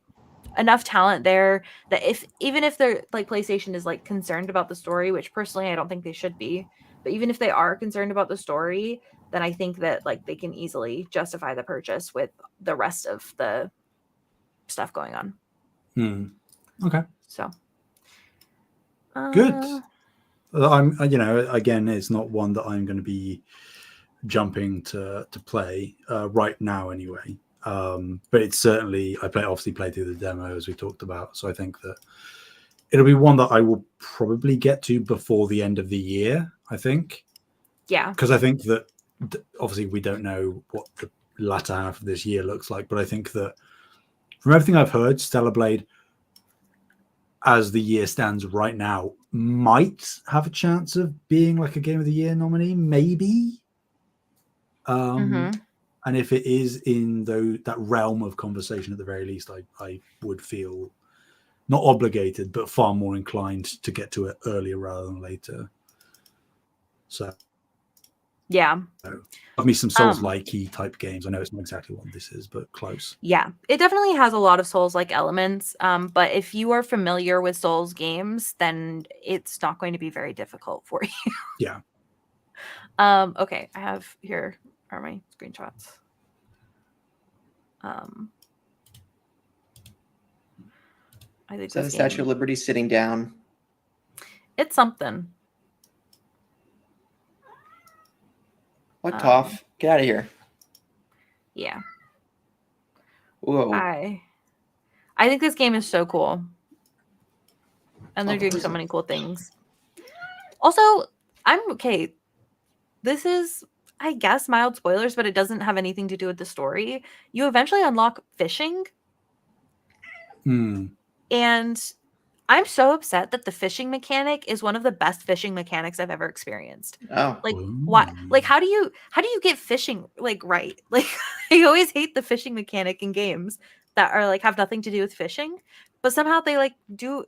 enough talent there that even if they're like PlayStation is like concerned about the story, which personally I don't think they should be, but even if they are concerned about the story, then I think that like they can easily justify the purchase with the rest of the stuff going on. Okay. So good. I'm, again, it's not one that I'm going to be jumping to play right now anyway. But it's certainly obviously played through the demo as we talked about, so I think that it'll be one that I will probably get to before the end of the year. I think, because I think that obviously we don't know what the latter half of this year looks like, but I think that from everything I've heard, Stellar Blade, as the year stands right now, might have a chance of being like a Game of the Year nominee, maybe. And if it is in that realm of conversation, at the very least, I would feel not obligated, but far more inclined to get to it earlier rather than later. So, yeah, give me some Souls-like-y type games. I know it's not exactly what this is, but close. Yeah, it definitely has a lot of Souls-like elements. But if you are familiar with Souls games, then it's not going to be very difficult for you. Yeah. Okay, I have here are my screenshots. I think So the Statue of Liberty sitting down. It's something. What toff? Get out of here. Yeah. Whoa. I think this game is so cool. And they're doing so many cool things. Also, I'm okay. This is, I guess, mild spoilers, but it doesn't have anything to do with the story. You eventually unlock fishing. And I'm so upset that the fishing mechanic is one of the best fishing mechanics I've ever experienced. Oh. Like, why? Like, how do you get fishing like right? Like, I always hate the fishing mechanic in games that are like have nothing to do with fishing, but somehow they like do.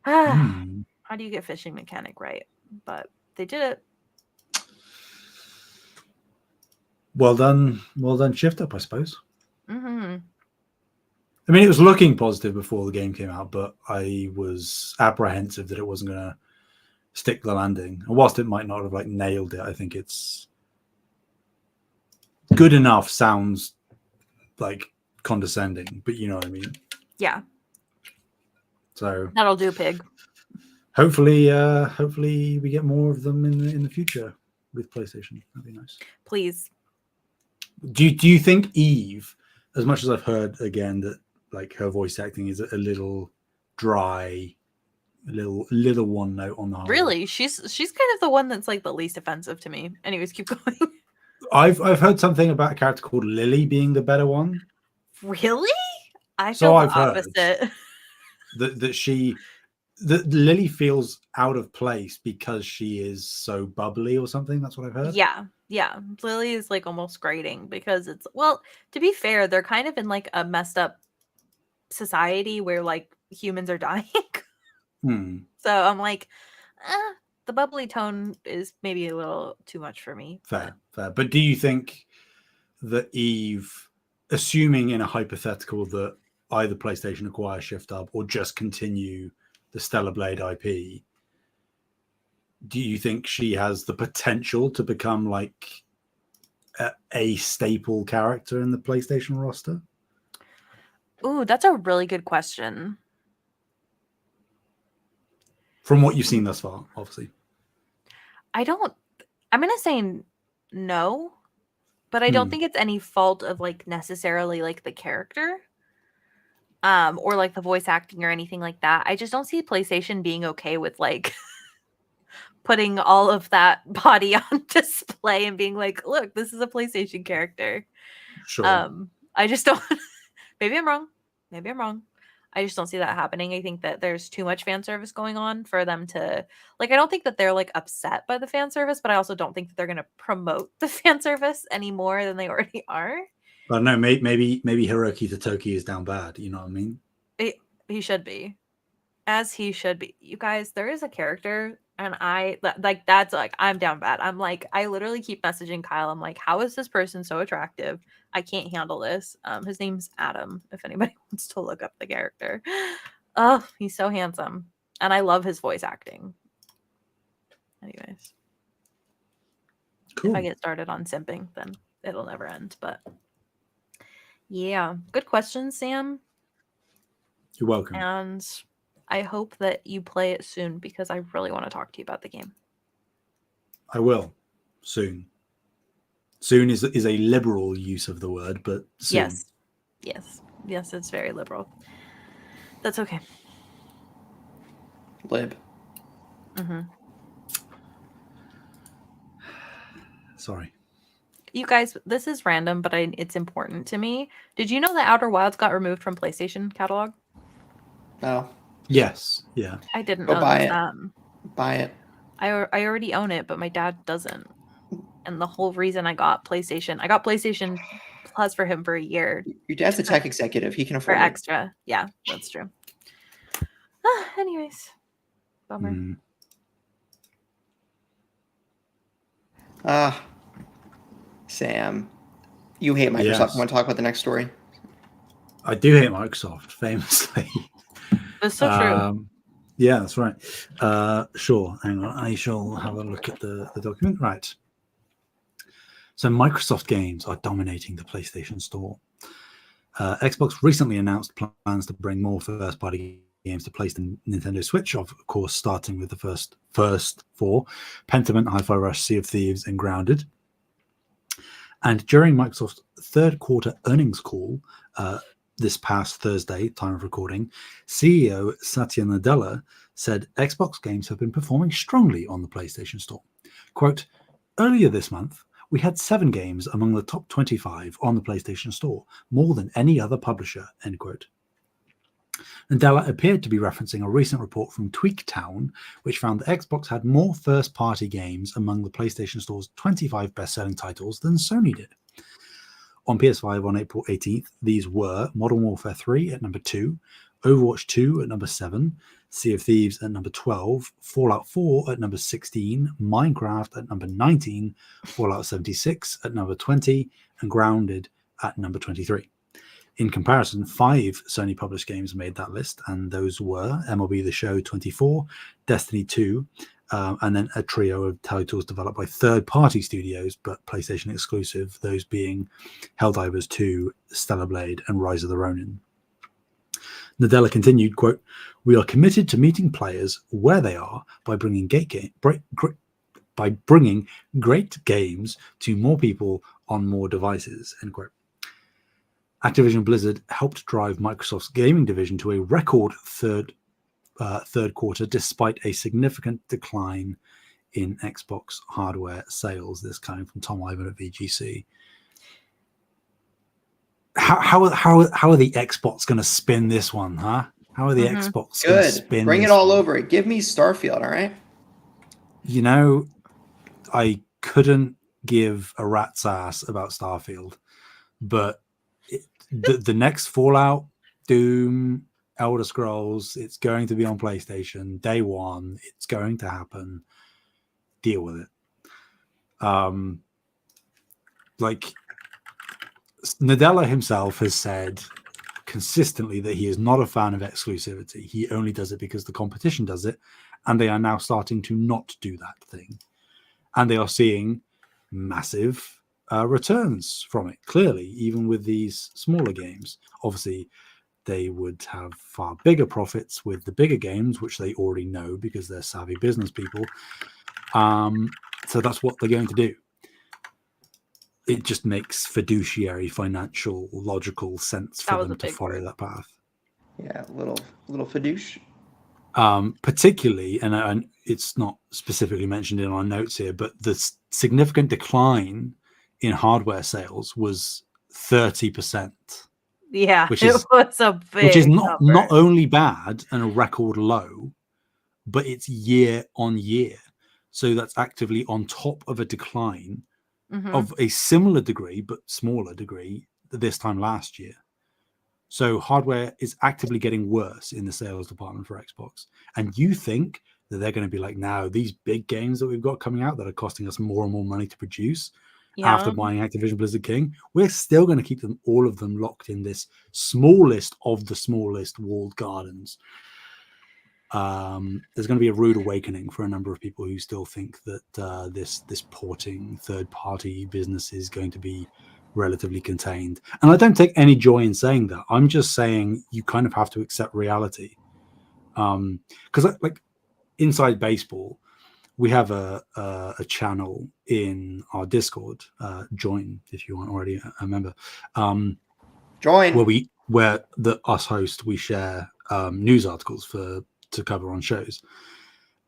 How do you get fishing mechanic right? But they did it. Well done, Shift Up, I suppose. I mean, it was looking positive before the game came out, but I was apprehensive that it wasn't going to stick the landing. And whilst it might not have like nailed it, I think it's good enough. Sounds like condescending, but you know what I mean. Yeah. So that'll do, pig. Hopefully we get more of them in the future with PlayStation. That'd be nice. Please. Do you think Eve, as much as I've heard again that like her voice acting is a little dry, a little one note on the whole. Really? She's kind of the one that's like the least offensive to me. Anyways, keep going. I've heard something about a character called Lily being the better one. Really? I feel the opposite. That Lily feels out of place because she is so bubbly or something. That's what I've heard. Yeah. Lily is like almost grating because it's, well, to be fair, they're kind of in like a messed up society where like humans are dying. So I'm like, the bubbly tone is maybe a little too much for me. Fair. But do you think that Eve, assuming in a hypothetical that either PlayStation acquire Shift Up or just continue the Stellar Blade IP, do you think she has the potential to become like a staple character in the PlayStation roster? Ooh, that's a really good question. From what you've seen thus far, obviously. I'm going to say no, but I don't think it's any fault of like necessarily like the character. Or like the voice acting or anything like that. I just don't see PlayStation being okay with like putting all of that body on display and being like, look, this is a PlayStation character. Sure. I just don't. Maybe I'm wrong. I just don't see that happening. I think that there's too much fan service going on for them to like. I don't think that they're like upset by the fan service, but I also don't think that they're going to promote the fan service any more than they already are. I don't know. Maybe Hiroki Totoki is down bad. You know what I mean? He should be, as he should be. You guys, there is a character, and I like that's like I'm down bad. I'm like I literally keep messaging Kyle. I'm like, how is this person so attractive? I can't handle this. His name's Adam. If anybody wants to look up the character, oh, he's so handsome, and I love his voice acting. Anyways, cool. If I get started on simping, then it'll never end. But yeah, good question, Sam. You're welcome. And I hope that you play it soon because I really want to talk to you about the game. I will soon. Soon is a liberal use of the word, but soon. Yes, it's very liberal. That's okay. Lib. Sorry. You guys, this is random, but it's important to me. Did you know that Outer Wilds got removed from PlayStation catalog? No. Yes. Yeah. I didn't Go know buy that. it. Buy it. I already own it, but my dad doesn't. And the whole reason I got PlayStation Plus for him for a year. Your dad's a tech executive. He can For afford it. extra. Yeah, that's true. Anyways. Bummer. Sam, you hate Microsoft. Yes. Want to talk about the next story? I do hate Microsoft, famously. That's so true. Yeah, that's right. Sure. Hang on. I shall have a look at the document. Right. So Microsoft games are dominating the PlayStation Store. Xbox recently announced plans to bring more first-party games to PlayStation Nintendo Switch, of course, starting with the first four: Pentiment, Hi-Fi Rush, Sea of Thieves, and Grounded. And during Microsoft's third quarter earnings call this past Thursday, time of recording, CEO Satya Nadella said Xbox games have been performing strongly on the PlayStation Store. Quote, earlier this month, we had 7 games among the top 25 on the PlayStation Store, more than any other publisher, end quote. Nadella appeared to be referencing a recent report from TweakTown, which found that Xbox had more first-party games among the PlayStation Store's 25 best-selling titles than Sony did. On PS5 on April 18th, these were Modern Warfare 3 at number 2, Overwatch 2 at number 7, Sea of Thieves at number 12, Fallout 4 at number 16, Minecraft at number 19, Fallout 76 at number 20, and Grounded at number 23. In comparison, 5 Sony published games made that list, and those were MLB The Show 24, Destiny 2, and then a trio of titles developed by third-party studios, but PlayStation exclusive, those being Helldivers 2, Stellar Blade, and Rise of the Ronin. Nadella continued, quote, we are committed to meeting players where they are by bringing great games to more people on more devices, end quote. Activision Blizzard helped drive Microsoft's gaming division to a record third quarter, despite a significant decline in Xbox hardware sales. This coming from Tom Ivan at VGC. How are the Xbox going to spin this one, huh? How are the Xbox going to spin? Bring it all over it. Give me Starfield, all right? You know, I couldn't give a rat's ass about Starfield, but the next Fallout, Doom, Elder Scrolls, it's going to be on PlayStation day one. It's going to happen. Deal with it. Like Nadella himself has said consistently that he is not a fan of exclusivity. He only does it because the competition does it, and they are now starting to not do that thing. And they are seeing massive returns from it, clearly, even with these smaller games. Obviously, they would have far bigger profits with the bigger games, which they already know because they're savvy business people. So that's what they're going to do. It just makes fiduciary, financial, logical sense for them to follow that path. Yeah, a little fiduciary. Particularly, and it's not specifically mentioned in our notes here, but the significant decline in hardware sales was 30%. Yeah, which was a big which is number. not only bad and a record low, but it's year on year. So that's actively on top of a decline of a similar degree, but smaller degree this time last year. So hardware is actively getting worse in the sales department for Xbox. And you think that they're going to be like, now these big games that we've got coming out that are costing us more and more money to produce after buying Activision Blizzard King, we're still going to keep them, all of them, locked in this smallest of the smallest walled gardens. There's going to be a rude awakening for a number of people who still think that this porting third-party business is going to be relatively contained. And I don't take any joy in saying that. I'm just saying you kind of have to accept reality. Because like inside baseball, we have a channel in our Discord. Join if you aren't already a member. Join. Where us hosts, we share news articles to cover on shows.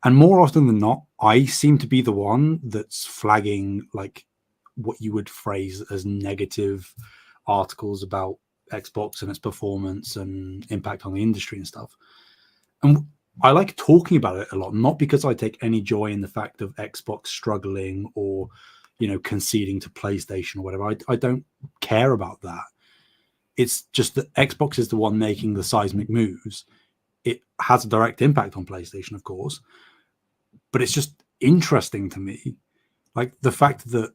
And more often than not, I seem to be the one that's flagging like what you would phrase as negative articles about Xbox and its performance and impact on the industry and stuff. And I like talking about it a lot, not because I take any joy in the fact of Xbox struggling or, conceding to PlayStation or whatever. I don't care about that. It's just that Xbox is the one making the seismic moves. It has a direct impact on PlayStation, of course, but it's just interesting to me, like the fact that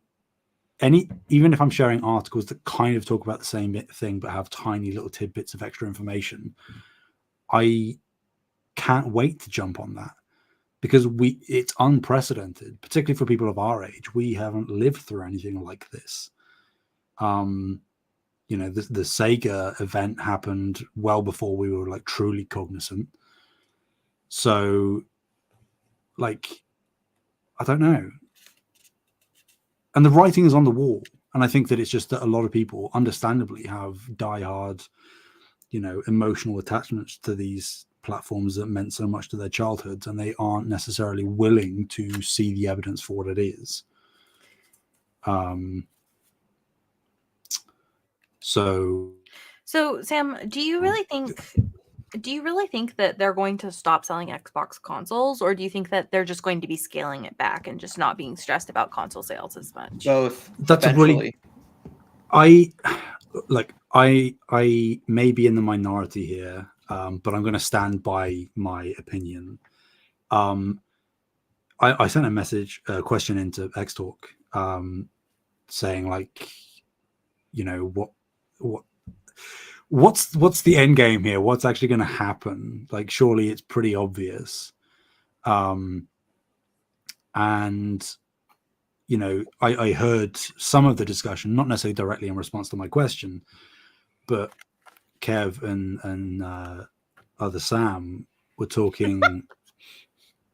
even if I'm sharing articles that kind of talk about the same thing but have tiny little tidbits of extra information, I can't wait to jump on that because it's unprecedented, particularly for people of our age. We haven't lived through anything like this. The Sega event happened well before we were like truly cognizant. So, like, I don't know. And the writing is on the wall. And I think that it's just that a lot of people understandably have diehard, emotional attachments to these platforms that meant so much to their childhoods, and they aren't necessarily willing to see the evidence for what it is. So Sam, do you really think that they're going to stop selling Xbox consoles, or do you think that they're just going to be scaling it back and just not being stressed about console sales as much? Both. That's eventually. I may be in the minority here, but I'm going to stand by my opinion. I sent a question into X Talk, saying like, what's the end game here? What's actually going to happen? Like, surely it's pretty obvious. And I heard some of the discussion, not necessarily directly in response to my question, but Kev and other Sam were talking.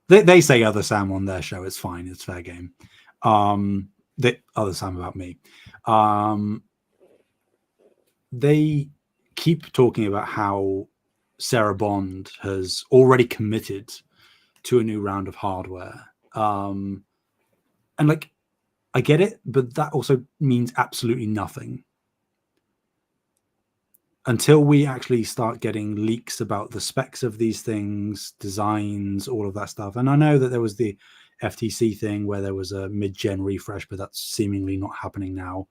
They say other Sam on their show. It's fine. It's fair game. The other Sam about me. They keep talking about how Sarah Bond has already committed to a new round of hardware. And like, I get it, but that also means absolutely nothing. Until we actually start getting leaks about the specs of these things, designs, all of that stuff. And I know that there was the FTC thing where there was a mid-gen refresh, but that's seemingly not happening now.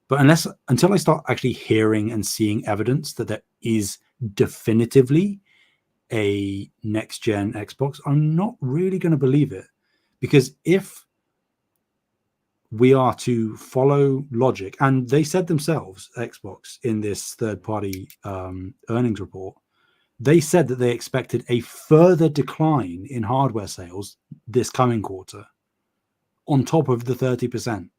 But until I start actually hearing and seeing evidence that there is definitively a next-gen Xbox, I'm not really going to believe it. Because if we are to follow logic, and they said themselves, Xbox, in this third-party earnings report, they said that they expected a further decline in hardware sales this coming quarter, on top of the 30%.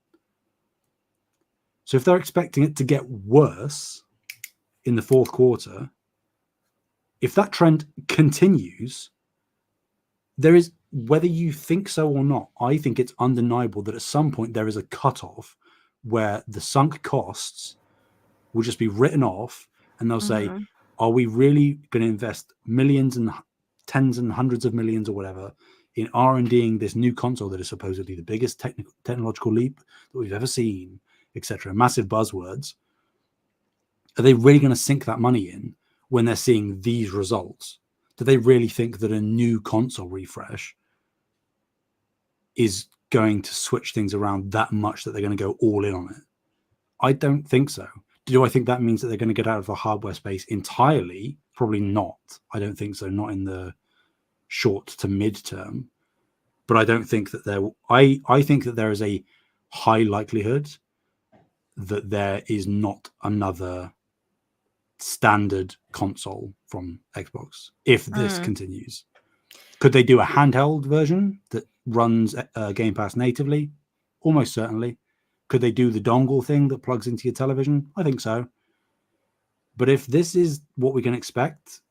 So if they're expecting it to get worse in the fourth quarter, if that trend continues, there is, whether you think so or not, I think it's undeniable that at some point there is a cutoff where the sunk costs will just be written off, and they'll say, are we really going to invest millions and tens and hundreds of millions or whatever in R&Ding this new console that is supposedly the biggest technological leap that we've ever seen, etc. Massive buzzwords. Are they really going to sink that money in when they're seeing these results? Do they really think that a new console refresh is going to switch things around that much that they're going to go all in on it? I don't think so. Do I think that means that they're going to get out of the hardware space entirely? Probably not. I don't think so. Not in the short to mid-term. But I don't think that I think that there is a high likelihood that there is not another standard console from Xbox if this continues. Could they do a handheld version that runs Game Pass natively? Almost certainly. Could they do the dongle thing that plugs into your television? I think so. But if this is what we can expect,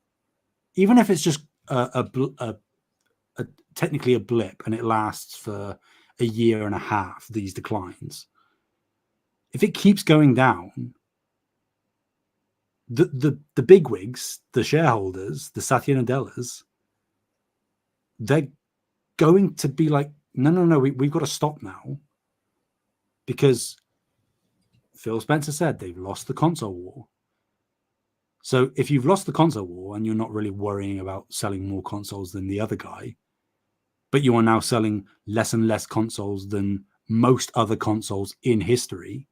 even if it's just a technically a blip and it lasts for a year and a half, these declines, if it keeps going down, the bigwigs, the shareholders, the Satya Nadellas, they're going to be like, no, we've got to stop now, because Phil Spencer said they've lost the console war. So if you've lost the console war and you're not really worrying about selling more consoles than the other guy, but you are now selling less and less consoles than most other consoles in history.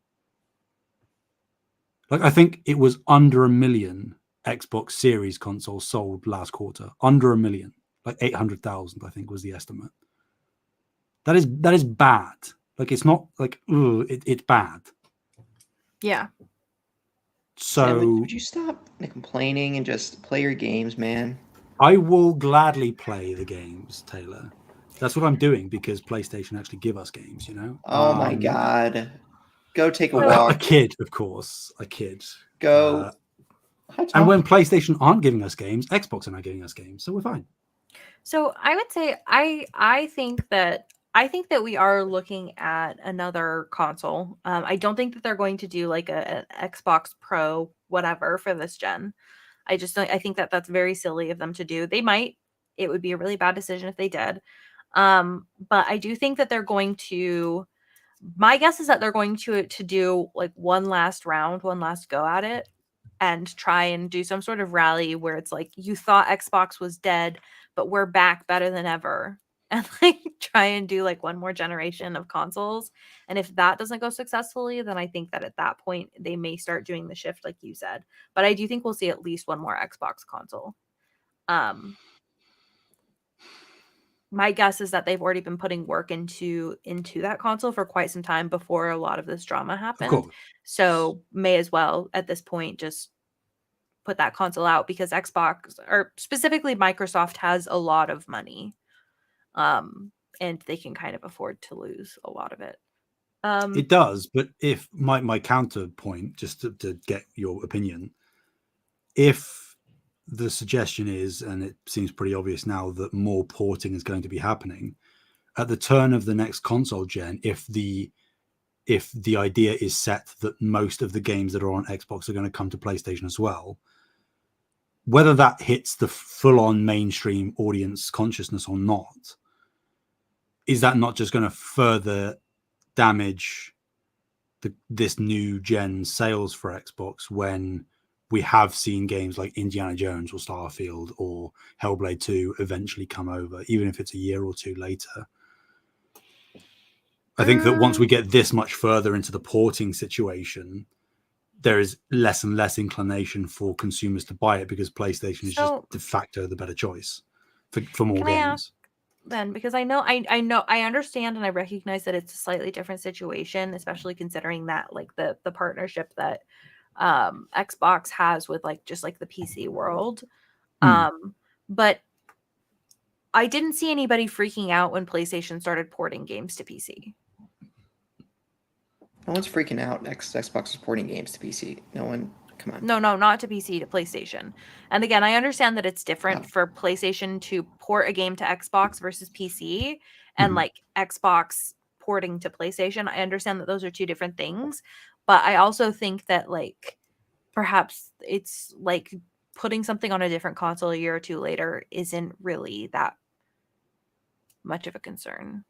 Like, I think it was under 1 million Xbox Series consoles sold last quarter. Under 1 million. Like 800,000, I think was the estimate. That is bad. Like, it's not like, it's bad. Yeah. So would you stop complaining and just play your games, man? I will gladly play the games, Taylor. That's what I'm doing, because PlayStation actually give us games, you know? Oh my God. Go take a walk. A kid, of course. A kid. Go. And when PlayStation aren't giving us games, Xbox are not giving us games, so we're fine. So I would say I think that we are looking at another console. I don't think that they're going to do like an Xbox Pro whatever for this gen. I just don't. I think that that's very silly of them to do. They might. It would be a really bad decision if they did. But I do think that they're going to. My guess is that they're going to do like one last round, one last go at it, and try and do some sort of rally where it's like, you thought Xbox was dead, but we're back better than ever, and like try and do like one more generation of consoles. And if that doesn't go successfully, then I think that at that point they may start doing the shift like you said. But I do think we'll see at least one more Xbox console. My guess is that they've already been putting work into that console for quite some time before a lot of this drama happened. So may as well at this point just put that console out, because Xbox, or specifically Microsoft, has a lot of money. And they can kind of afford to lose a lot of it. It does, but if my counterpoint, just to get your opinion, if the suggestion is, and it seems pretty obvious now, that more porting is going to be happening at the turn of the next console gen, if the idea is set that most of the games that are on Xbox are going to come to PlayStation as well, whether that hits the full-on mainstream audience consciousness or not, is that not just going to further damage this new gen sales for Xbox, when we have seen games like Indiana Jones or Starfield or Hellblade 2 eventually come over, even if it's a year or two later? I think that once we get this much further into the porting situation, there is less and less inclination for consumers to buy it, because PlayStation is just de facto the better choice for more games. Then, because I understand and I recognize that it's a slightly different situation, especially considering that like the partnership that Xbox has with like just like the PC world. But I didn't see anybody freaking out when PlayStation started porting games to PC. No one's freaking out. Xbox is porting games to PC. No one. Come on. No, not to PC, to PlayStation. And again, I understand that it's different for PlayStation to port a game to Xbox versus PC, and like Xbox porting to PlayStation. I understand that those are two different things, but I also think that like perhaps it's like putting something on a different console a year or two later isn't really that much of a concern.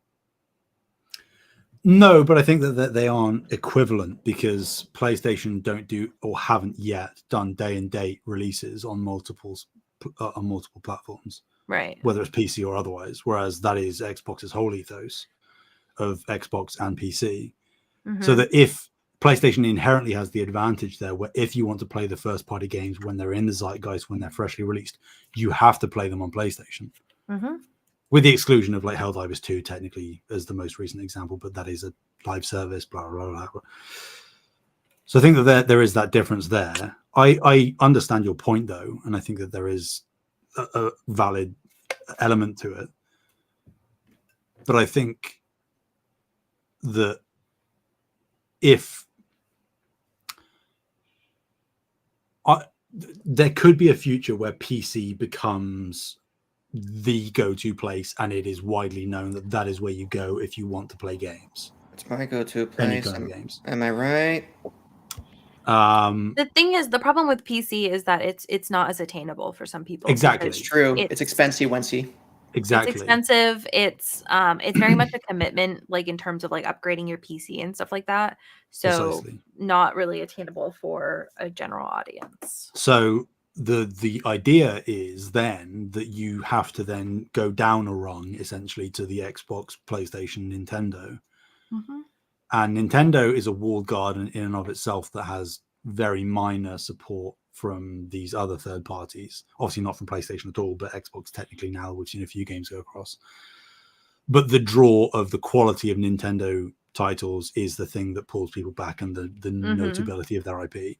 No, but I think that they aren't equivalent, because PlayStation don't do, or haven't yet done, day and date releases on multiple platforms, right? Whether it's PC or otherwise. Whereas that is Xbox's whole ethos of Xbox and PC. So that if PlayStation inherently has the advantage there, where if you want to play the first party games when they're in the zeitgeist, when they're freshly released, you have to play them on PlayStation. With the exclusion of like Helldivers 2, technically, as the most recent example, but that is a live service, blah, blah, blah, blah. So I think that there is that difference there. I understand your point, though, and I think that there is a valid element to it. But I think that there could be a future where PC becomes the go-to place, and it is widely known that that is where you go if you want to play games. It's my go-to Any place. kind of games. Am I right? The thing is, the problem with PC is that it's not as attainable for some people. Exactly. It's true. It's expensive, Wency. Exactly. It's expensive. It's very much a commitment, like in terms of like upgrading your PC and stuff like that. So Precisely. not really attainable for a general audience. So the idea is then that you have to then go down a rung essentially to the Xbox, PlayStation, Nintendo. Mm-hmm. And Nintendo is a walled garden in and of itself that has very minor support from these other third parties. Obviously not from PlayStation at all, but Xbox technically now. We've seen a few games go across. But the draw of the quality of Nintendo titles is the thing that pulls people back, and the notability of their IP.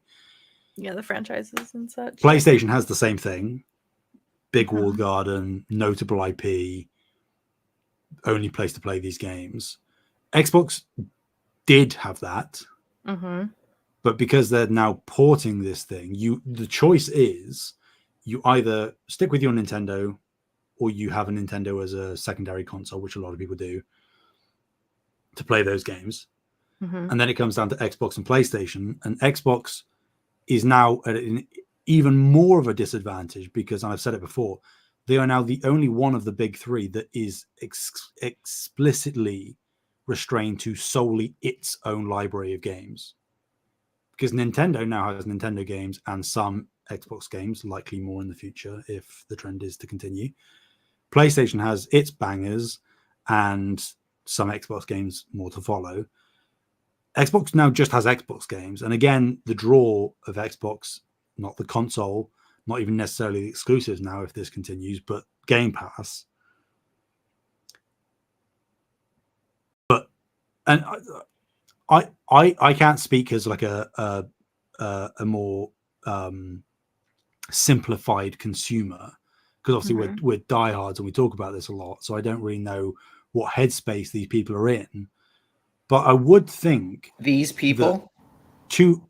Yeah, the franchises and such. PlayStation has the same thing. Big walled garden, notable IP, only place to play these games. Xbox did have that, but because they're now porting this thing, the choice is you either stick with your Nintendo or you have a Nintendo as a secondary console, which a lot of people do, to play those games. And then it comes down to Xbox and PlayStation, and Xbox is now at an even more of a disadvantage because, and I've said it before, they are now the only one of the big three that is explicitly restrained to solely its own library of games. Because Nintendo now has Nintendo games and some Xbox games, likely more in the future if the trend is to continue. PlayStation has its bangers and some Xbox games more to follow. Xbox now just has Xbox games. And again, the draw of Xbox, not the console, not even necessarily the exclusives now if this continues, but Game Pass. But, and I can't speak as like a more simplified consumer, because obviously we're diehards and we talk about this a lot. So I don't really know what headspace these people are in. But I would think these people, to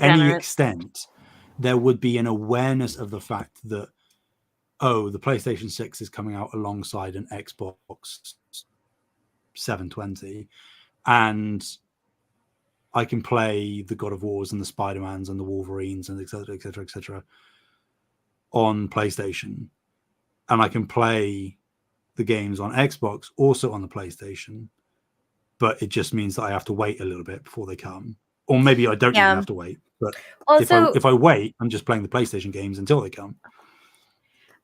any extent, there would be an awareness of the fact that, oh, the PlayStation 6 is coming out alongside an Xbox 720, and I can play the God of Wars and the Spider-Mans and the Wolverines and et cetera, on PlayStation. And I can play the games on Xbox also on the PlayStation. But it just means that I have to wait a little bit before they come. Or maybe I don't even have to wait. But also, if I wait, I'm just playing the PlayStation games until they come.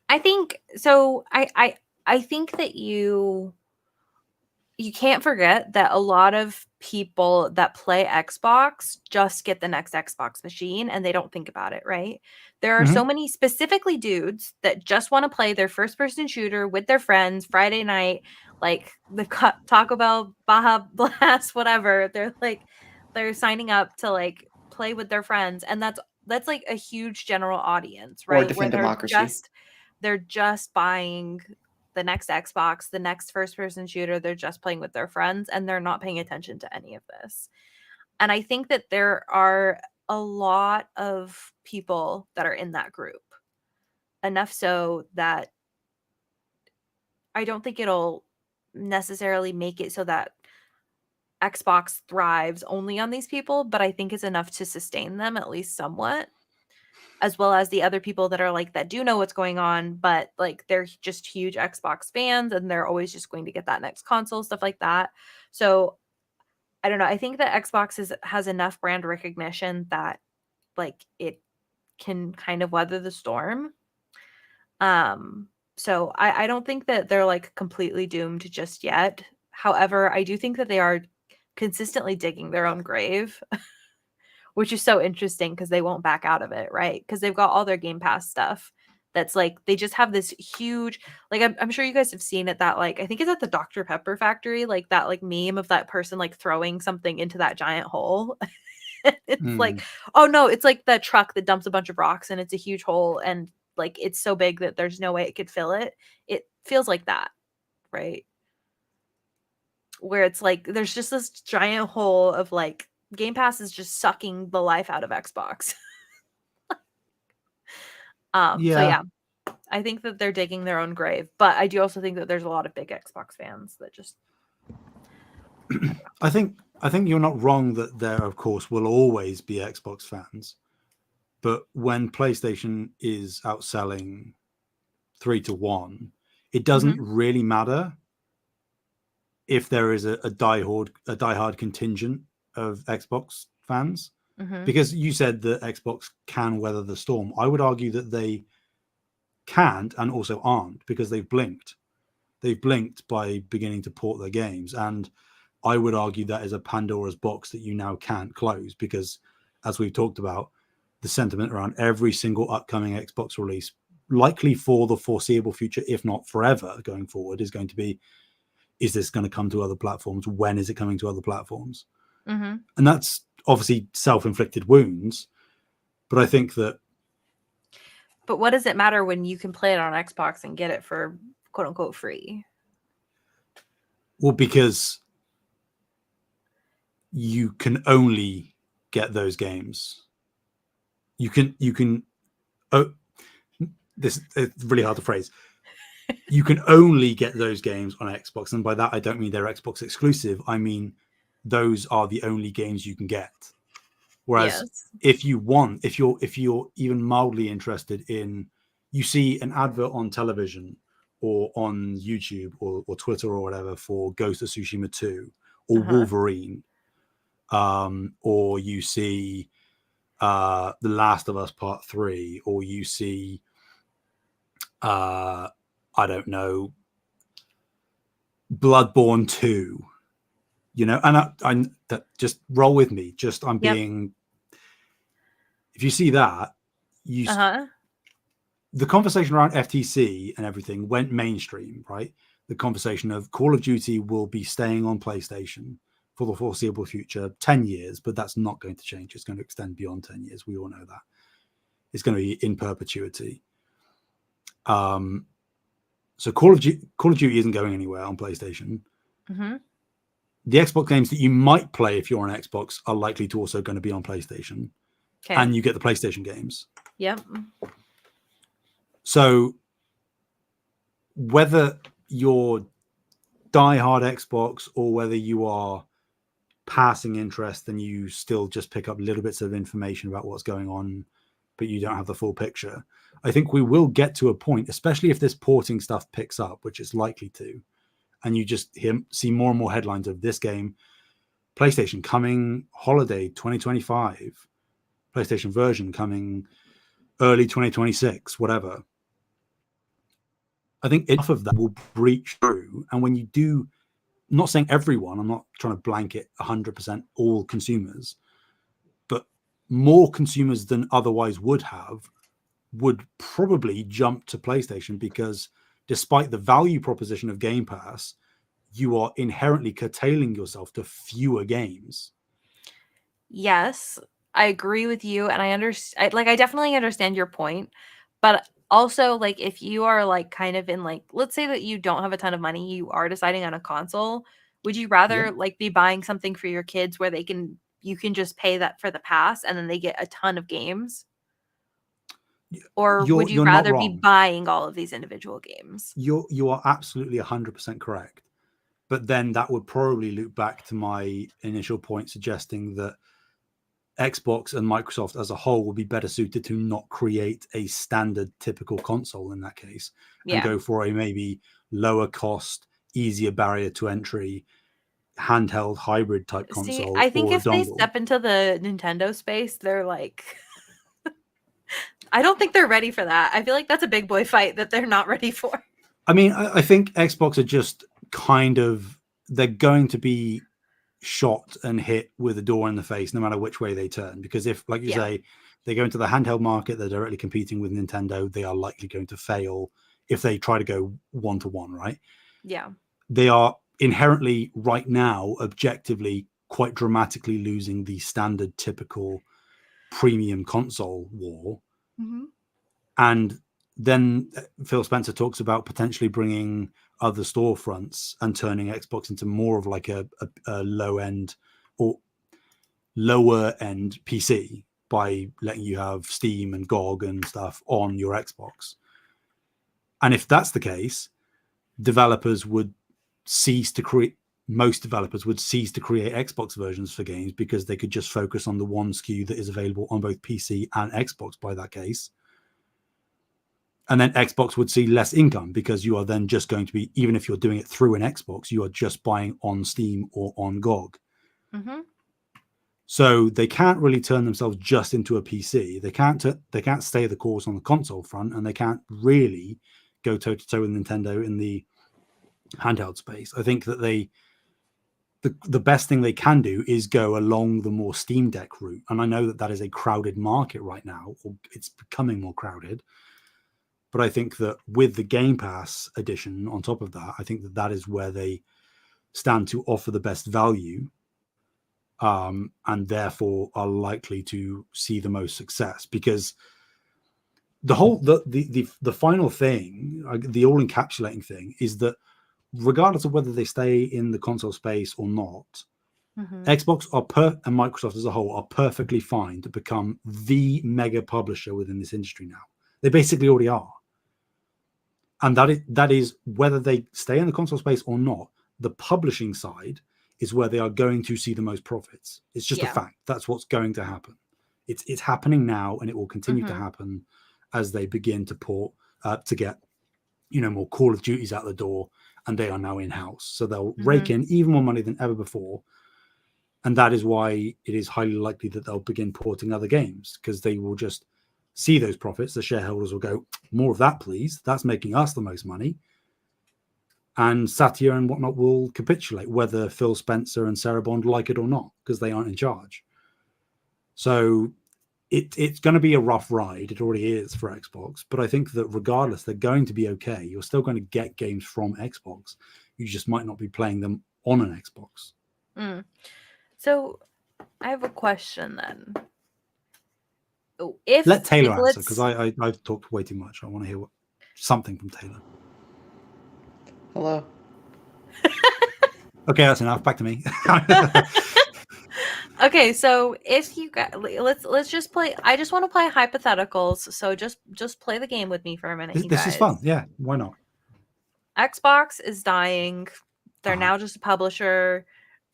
I think so. I think that you can't forget that a lot of people that play Xbox just get the next Xbox machine and they don't think about it, right? There are so many specifically dudes that just want to play their first person shooter with their friends Friday night, like the Taco Bell, Baja Blast, whatever. They're signing up to like play with their friends, and that's like a huge general audience, right? Or defend democracy. They're just buying the next Xbox, the next first-person shooter. They're just playing with their friends, and they're not paying attention to any of this. And I think that there are a lot of people that are in that group. Enough so that I don't think it'll necessarily make it so that Xbox thrives only on these people, but I think it's enough to sustain them at least somewhat, as well as the other people that are like that do know what's going on, but like they're just huge Xbox fans and they're always just going to get that next console, stuff like that. So I don't know. I think that Xbox has enough brand recognition that like it can kind of weather the storm. So I don't think that they're like completely doomed just yet. However, I do think that they are consistently digging their own grave. Which is so interesting because they won't back out of it, right? Because they've got all their Game Pass stuff. That's like they just have this huge, like I'm sure you guys have seen it. That like I think it's at the Dr. Pepper factory, like that like meme of that person like throwing something into that giant hole. It's like, oh no, it's like that truck that dumps a bunch of rocks and it's a huge hole and like it's so big that there's no way it could fill it. It feels like that, right? Where it's like there's just this giant hole of like Game Pass is just sucking the life out of Xbox. So yeah, I think that they're digging their own grave, but I do also think that there's a lot of big Xbox fans that just. I think you're not wrong that there, of course, will always be Xbox fans, but when PlayStation is outselling 3-1, it doesn't really matter if there is a diehard contingent of Xbox fans, because you said that Xbox can weather the storm. I would argue that they can't and also aren't, because they've blinked. They've blinked by beginning to port their games, and I would argue that is a Pandora's box that you now can't close, because, as we've talked about, the sentiment around every single upcoming Xbox release, likely for the foreseeable future, if not forever going forward, is going to be, is this going to come to other platforms? When is it coming to other platforms? And that's obviously self-inflicted wounds, but I think that. But what does it matter when you can play it on Xbox and get it for quote unquote free? Well, because you can only get those games. You can. Oh, this is really hard to phrase. You can only get those games on Xbox, and by that I don't mean they're Xbox exclusive. I mean those are the only games you can get. Whereas if you're even mildly interested in, you see an advert on television or on YouTube or Twitter or whatever for Ghost of Tsushima 2 or Wolverine, or you see The Last of Us Part 3, or you see I don't know, Bloodborne 2, and I that just roll with me. Just I'm being. If you see that, the conversation around FTC and everything went mainstream, right? The conversation of Call of Duty will be staying on PlayStation for the foreseeable future, 10 years, but that's not going to change. It's going to extend beyond 10 years. We all know that. It's going to be in perpetuity. So Call of Duty isn't going anywhere on PlayStation. The Xbox games that you might play if you're on Xbox are likely to also going to be on PlayStation. And you get the PlayStation games. Yep. So whether you're diehard Xbox or whether you are passing interest and you still just pick up little bits of information about what's going on, but you don't have the full picture, I think we will get to a point, especially if this porting stuff picks up, which it's likely to, and you just see more and more headlines of this game, PlayStation coming holiday 2025, PlayStation version coming early 2026, whatever. I think enough of that will breach through. And when you do, I'm not saying everyone, I'm not trying to blanket 100% all consumers, but more consumers than otherwise would probably jump to PlayStation, because despite the value proposition of Game Pass, you are inherently curtailing yourself to fewer games. Yes, I agree with you, and I understand. I definitely understand your point, but also, like, if you are like kind of in like, let's say that you don't have a ton of money, you are deciding on a console. Would you rather like be buying something for your kids where you can just pay that for the pass and then they get a ton of games? Or would you rather be buying all of these individual games? You are absolutely 100% correct. But then that would probably loop back to my initial point suggesting that Xbox and Microsoft as a whole would be better suited to not create a standard typical console in that case, and go for a maybe lower cost, easier barrier to entry, handheld hybrid type console. I think if they step into the Nintendo space, they're like, I don't think they're ready for that. I feel like that's a big boy fight that they're not ready for. I mean, I think Xbox are just they're going to be shot and hit with a door in the face no matter which way they turn, because if, like you say, they go into the handheld market, they're directly competing with Nintendo, they are likely going to fail if they try to go one-to-one, right? They are inherently right now objectively quite dramatically losing the standard typical premium console war. And then Phil Spencer talks about potentially bringing other storefronts and turning Xbox into more of like a low end or lower end PC by letting you have Steam and GOG and stuff on your Xbox. And if that's the case, developers would cease to create. Most developers would cease to create Xbox versions for games because they could just focus on the one SKU that is available on both PC and Xbox by that case. And then Xbox would see less income because you are then just going to be, even if you're doing it through an Xbox, you are just buying on Steam or on GOG. Mm-hmm. So they can't really turn themselves just into a PC. They can't stay the course on the console front, and they can't really go toe to toe with Nintendo in the handheld space. I think that the best thing they can do is go along the more Steam Deck route. And I know that that is a crowded market right now, or it's becoming more crowded. But I think that with the Game Pass edition on top of that, I think that that is where they stand to offer the best value, and therefore are likely to see the most success. Because the final thing, the all encapsulating thing, is that regardless of whether they stay in the console space or not, Xbox and Microsoft as a whole are perfectly fine to become the mega publisher within this industry now. They basically already are. And that is whether they stay in the console space or not, the publishing side is where they are going to see the most profits. It's just a fact. That's what's going to happen. It's happening now, and it will continue to happen as they begin to port to get more Call of Duties out the door, and they are now in-house. So they'll rake in even more money than ever before. And that is why it is highly likely that they'll begin porting other games, because they will just see those profits. The shareholders will go, more of that, please. That's making us the most money. And Satya and whatnot will capitulate, whether Phil Spencer and Sarah Bond like it or not, because they aren't in charge. So it's going to be a rough ride. It already is for Xbox. But I think that regardless, they're going to be okay. You're still going to get games from Xbox. You just might not be playing them on an Xbox. So I have a question then. Let Taylor answer, because I've talked way too much. I want to hear something from Taylor. Hello. Okay, that's enough. Back to me. Okay, so if you guys, let's just play. I just want to play hypotheticals. So just play the game with me for a minute. This is fun. Yeah, why not? Xbox is dying. They're now just a publisher.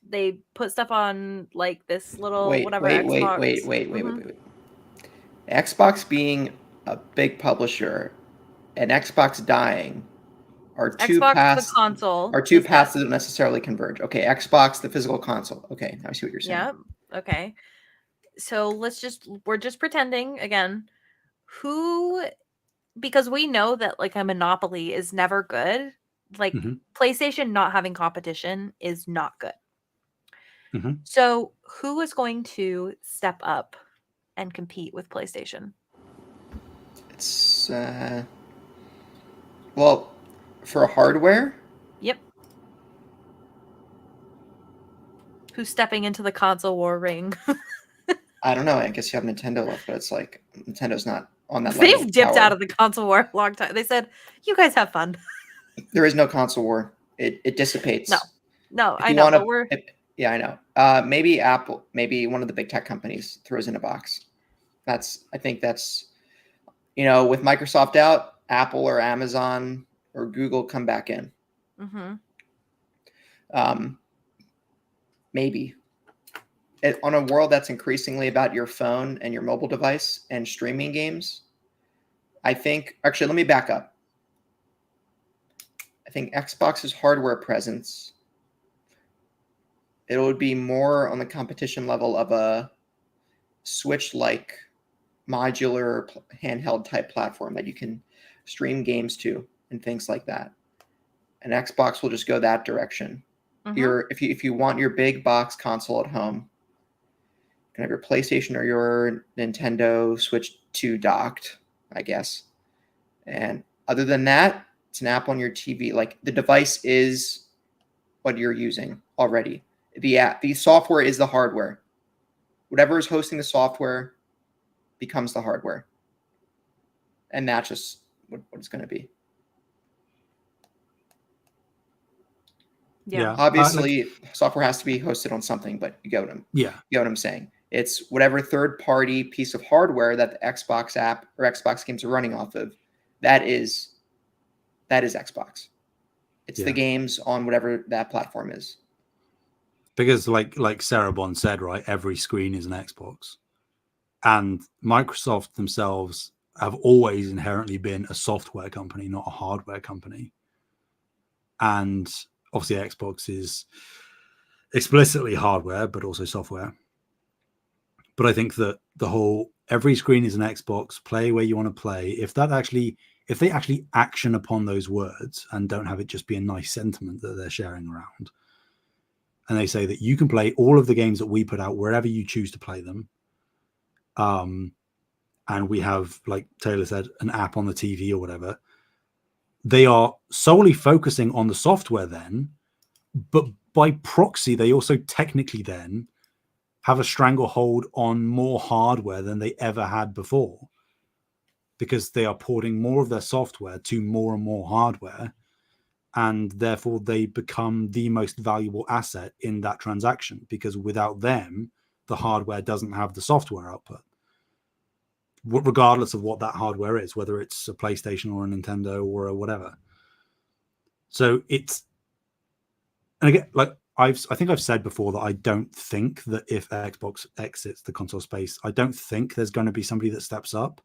They put stuff on like this little Wait. Xbox being a big publisher and Xbox dying are two paths. The console are two paths that don't necessarily converge. Okay, Xbox, the physical console. Okay, I see what you're saying. Yep. Okay. So we're just pretending again. Because we know that like a monopoly is never good. Like PlayStation not having competition is not good. So who is going to step up and compete with PlayStation? It's well, for hardware. Yep. Who's stepping into the console war ring? I don't know. I guess you have Nintendo left, but it's like Nintendo's not on that level. They've dipped out of the console war a long time. They said, "You guys have fun." There is no console war. It dissipates. No, I know. But I know. Maybe Apple, maybe one of the big tech companies throws in a box. I think that's, with Microsoft out, Apple or Amazon or Google come back in. Maybe. On a world that's increasingly about your phone and your mobile device and streaming games, I think, actually, let me back up. I think Xbox's hardware presence, it would be more on the competition level of a Switch-like modular handheld type platform that you can stream games to and things like that. And Xbox will just go that direction. If you want your big box console at home, you can have your PlayStation or your Nintendo Switch 2 docked, I guess. And other than that, it's an app on your TV. Like, the device is what you're using already. The software is the hardware. Whatever is hosting the software becomes the hardware. And that's just what it's going to be. Yeah. Obviously, software has to be hosted on something, but you get what I'm saying. It's whatever third-party piece of hardware that the Xbox app or Xbox games are running off of. That is that is Xbox. It's Yeah. the games on whatever that platform is. Because like Sarah Bond said, right, every screen is an Xbox. And Microsoft themselves have always inherently been a software company, not a hardware company. And obviously Xbox is explicitly hardware, but also software. But I think that the whole every screen is an Xbox, play where you want to play. If they actually action upon those words and don't have it just be a nice sentiment that they're sharing around, and they say that you can play all of the games that we put out wherever you choose to play them, and we have, like Taylor said, an app on the TV or whatever, they are solely focusing on the software then, but by proxy, they also technically then have a stranglehold on more hardware than they ever had before, because they are porting more of their software to more and more hardware, and therefore they become the most valuable asset in that transaction, because without them, the hardware doesn't have the software output, regardless of what that hardware is, whether it's a PlayStation or a Nintendo or a whatever. So it's, and again, like I think I've said before that I don't think that if Xbox exits the console space, I don't think there's going to be somebody that steps up.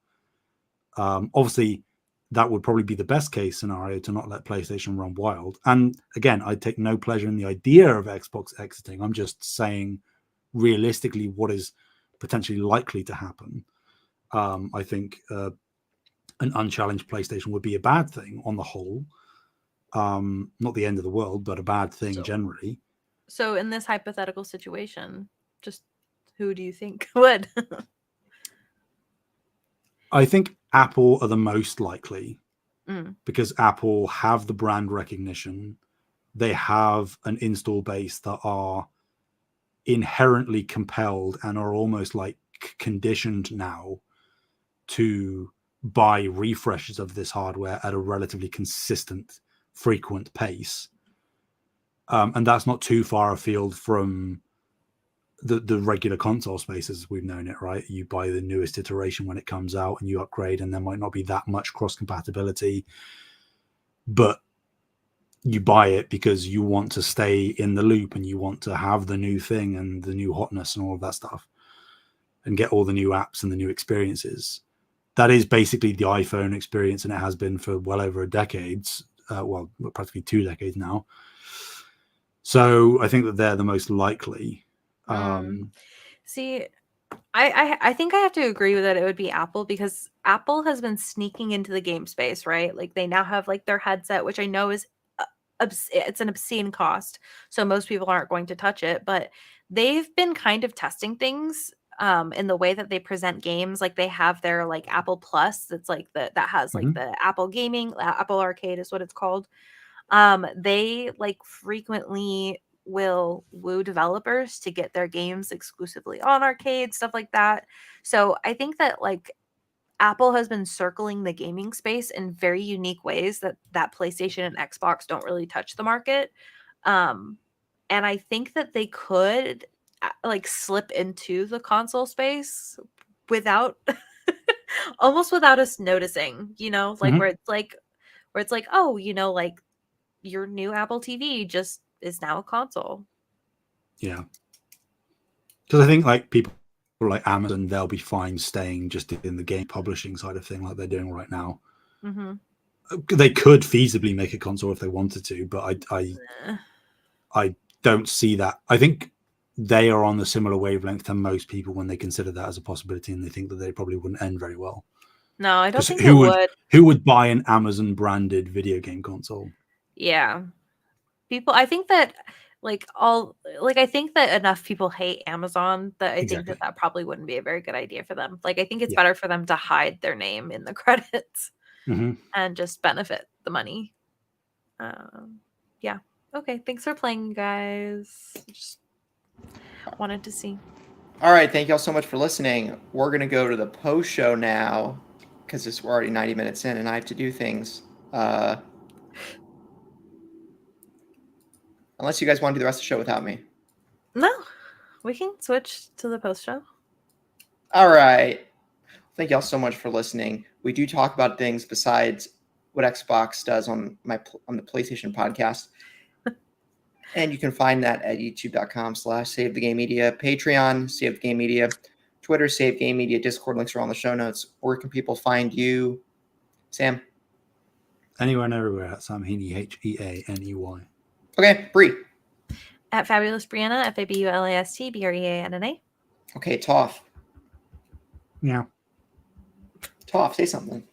Obviously, that would probably be the best case scenario, to not let PlayStation run wild. And again, I take no pleasure in the idea of Xbox exiting. I'm just saying realistically what is potentially likely to happen. I think an unchallenged PlayStation would be a bad thing on the whole. Not the end of the world, but a bad thing generally. So in this hypothetical situation, just who do you think would? I think Apple are the most likely, because Apple have the brand recognition. They have an install base that are inherently compelled and are almost like conditioned now to buy refreshes of this hardware at a relatively consistent, frequent pace. And that's not too far afield from the regular console space as we've known it, right? You buy the newest iteration when it comes out and you upgrade, and there might not be that much cross compatibility, but you buy it because you want to stay in the loop and you want to have the new thing and the new hotness and all of that stuff, and get all the new apps and the new experiences. That is basically the iPhone experience, and it has been for well over a decade. Well, practically 2 decades now. So I think that they're the most likely. See, I think I have to agree with that. It would be Apple, because Apple has been sneaking into the game space, right? Like they now have like their headset, which I know is it's an obscene cost, so most people aren't going to touch it, but they've been kind of testing things in the way that they present games. Like they have their like Apple Plus, that's like that has like the Apple Gaming, Apple Arcade is what it's called. They like frequently will woo developers to get their games exclusively on arcade, stuff like that. So I think that like Apple has been circling the gaming space in very unique ways that PlayStation and Xbox don't really touch the market. And I think that they could like slip into the console space without almost without us noticing, like where it's like, oh, like your new Apple TV just is now a console. Yeah. Because I think like people like Amazon, they'll be fine staying just in the game publishing side of thing, like they're doing right now. They could feasibly make a console if they wanted to, but I don't see that. I think they are on the similar wavelength to most people when they consider that as a possibility, and they think that they probably wouldn't end very well. No, I don't think it would. Who would buy an Amazon branded video game console? Yeah. People, I think that I think that enough people hate Amazon that I think that probably wouldn't be a very good idea for them. Like I think it's better for them to hide their name in the credits and just benefit the money. Yeah. Okay. Thanks for playing, you guys. Just wanted to see. All right. Thank you all so much for listening. We're going to go to the post show now because we're already 90 minutes in and I have to do things. Unless you guys want to do the rest of the show without me. No, we can switch to the post show. All right. Thank y'all so much for listening. We do talk about things besides what Xbox does on the PlayStation podcast. And you can find that at youtube.com/SaveTheGameMedia, Patreon, Save the Game Media, Twitter, Save Game Media, Discord links are on the show notes. Where can people find you, Sam? Anywhere and everywhere at Sam Heaney, Heaney. Okay, Bree. At Fabulous Brianna, FABULASTBREANNA. Okay, Toph. Yeah. Toph, say something.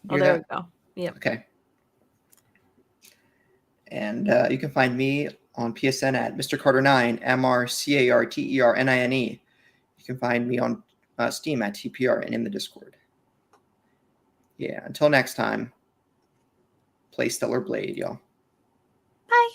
Oh, there we go. Yep. Okay. And you can find me on PSN at Mr. Carter9, MRCARTERNINE. You can find me on Steam at TPR and in the Discord. Yeah, until next time, play Stellar Blade, y'all. Bye.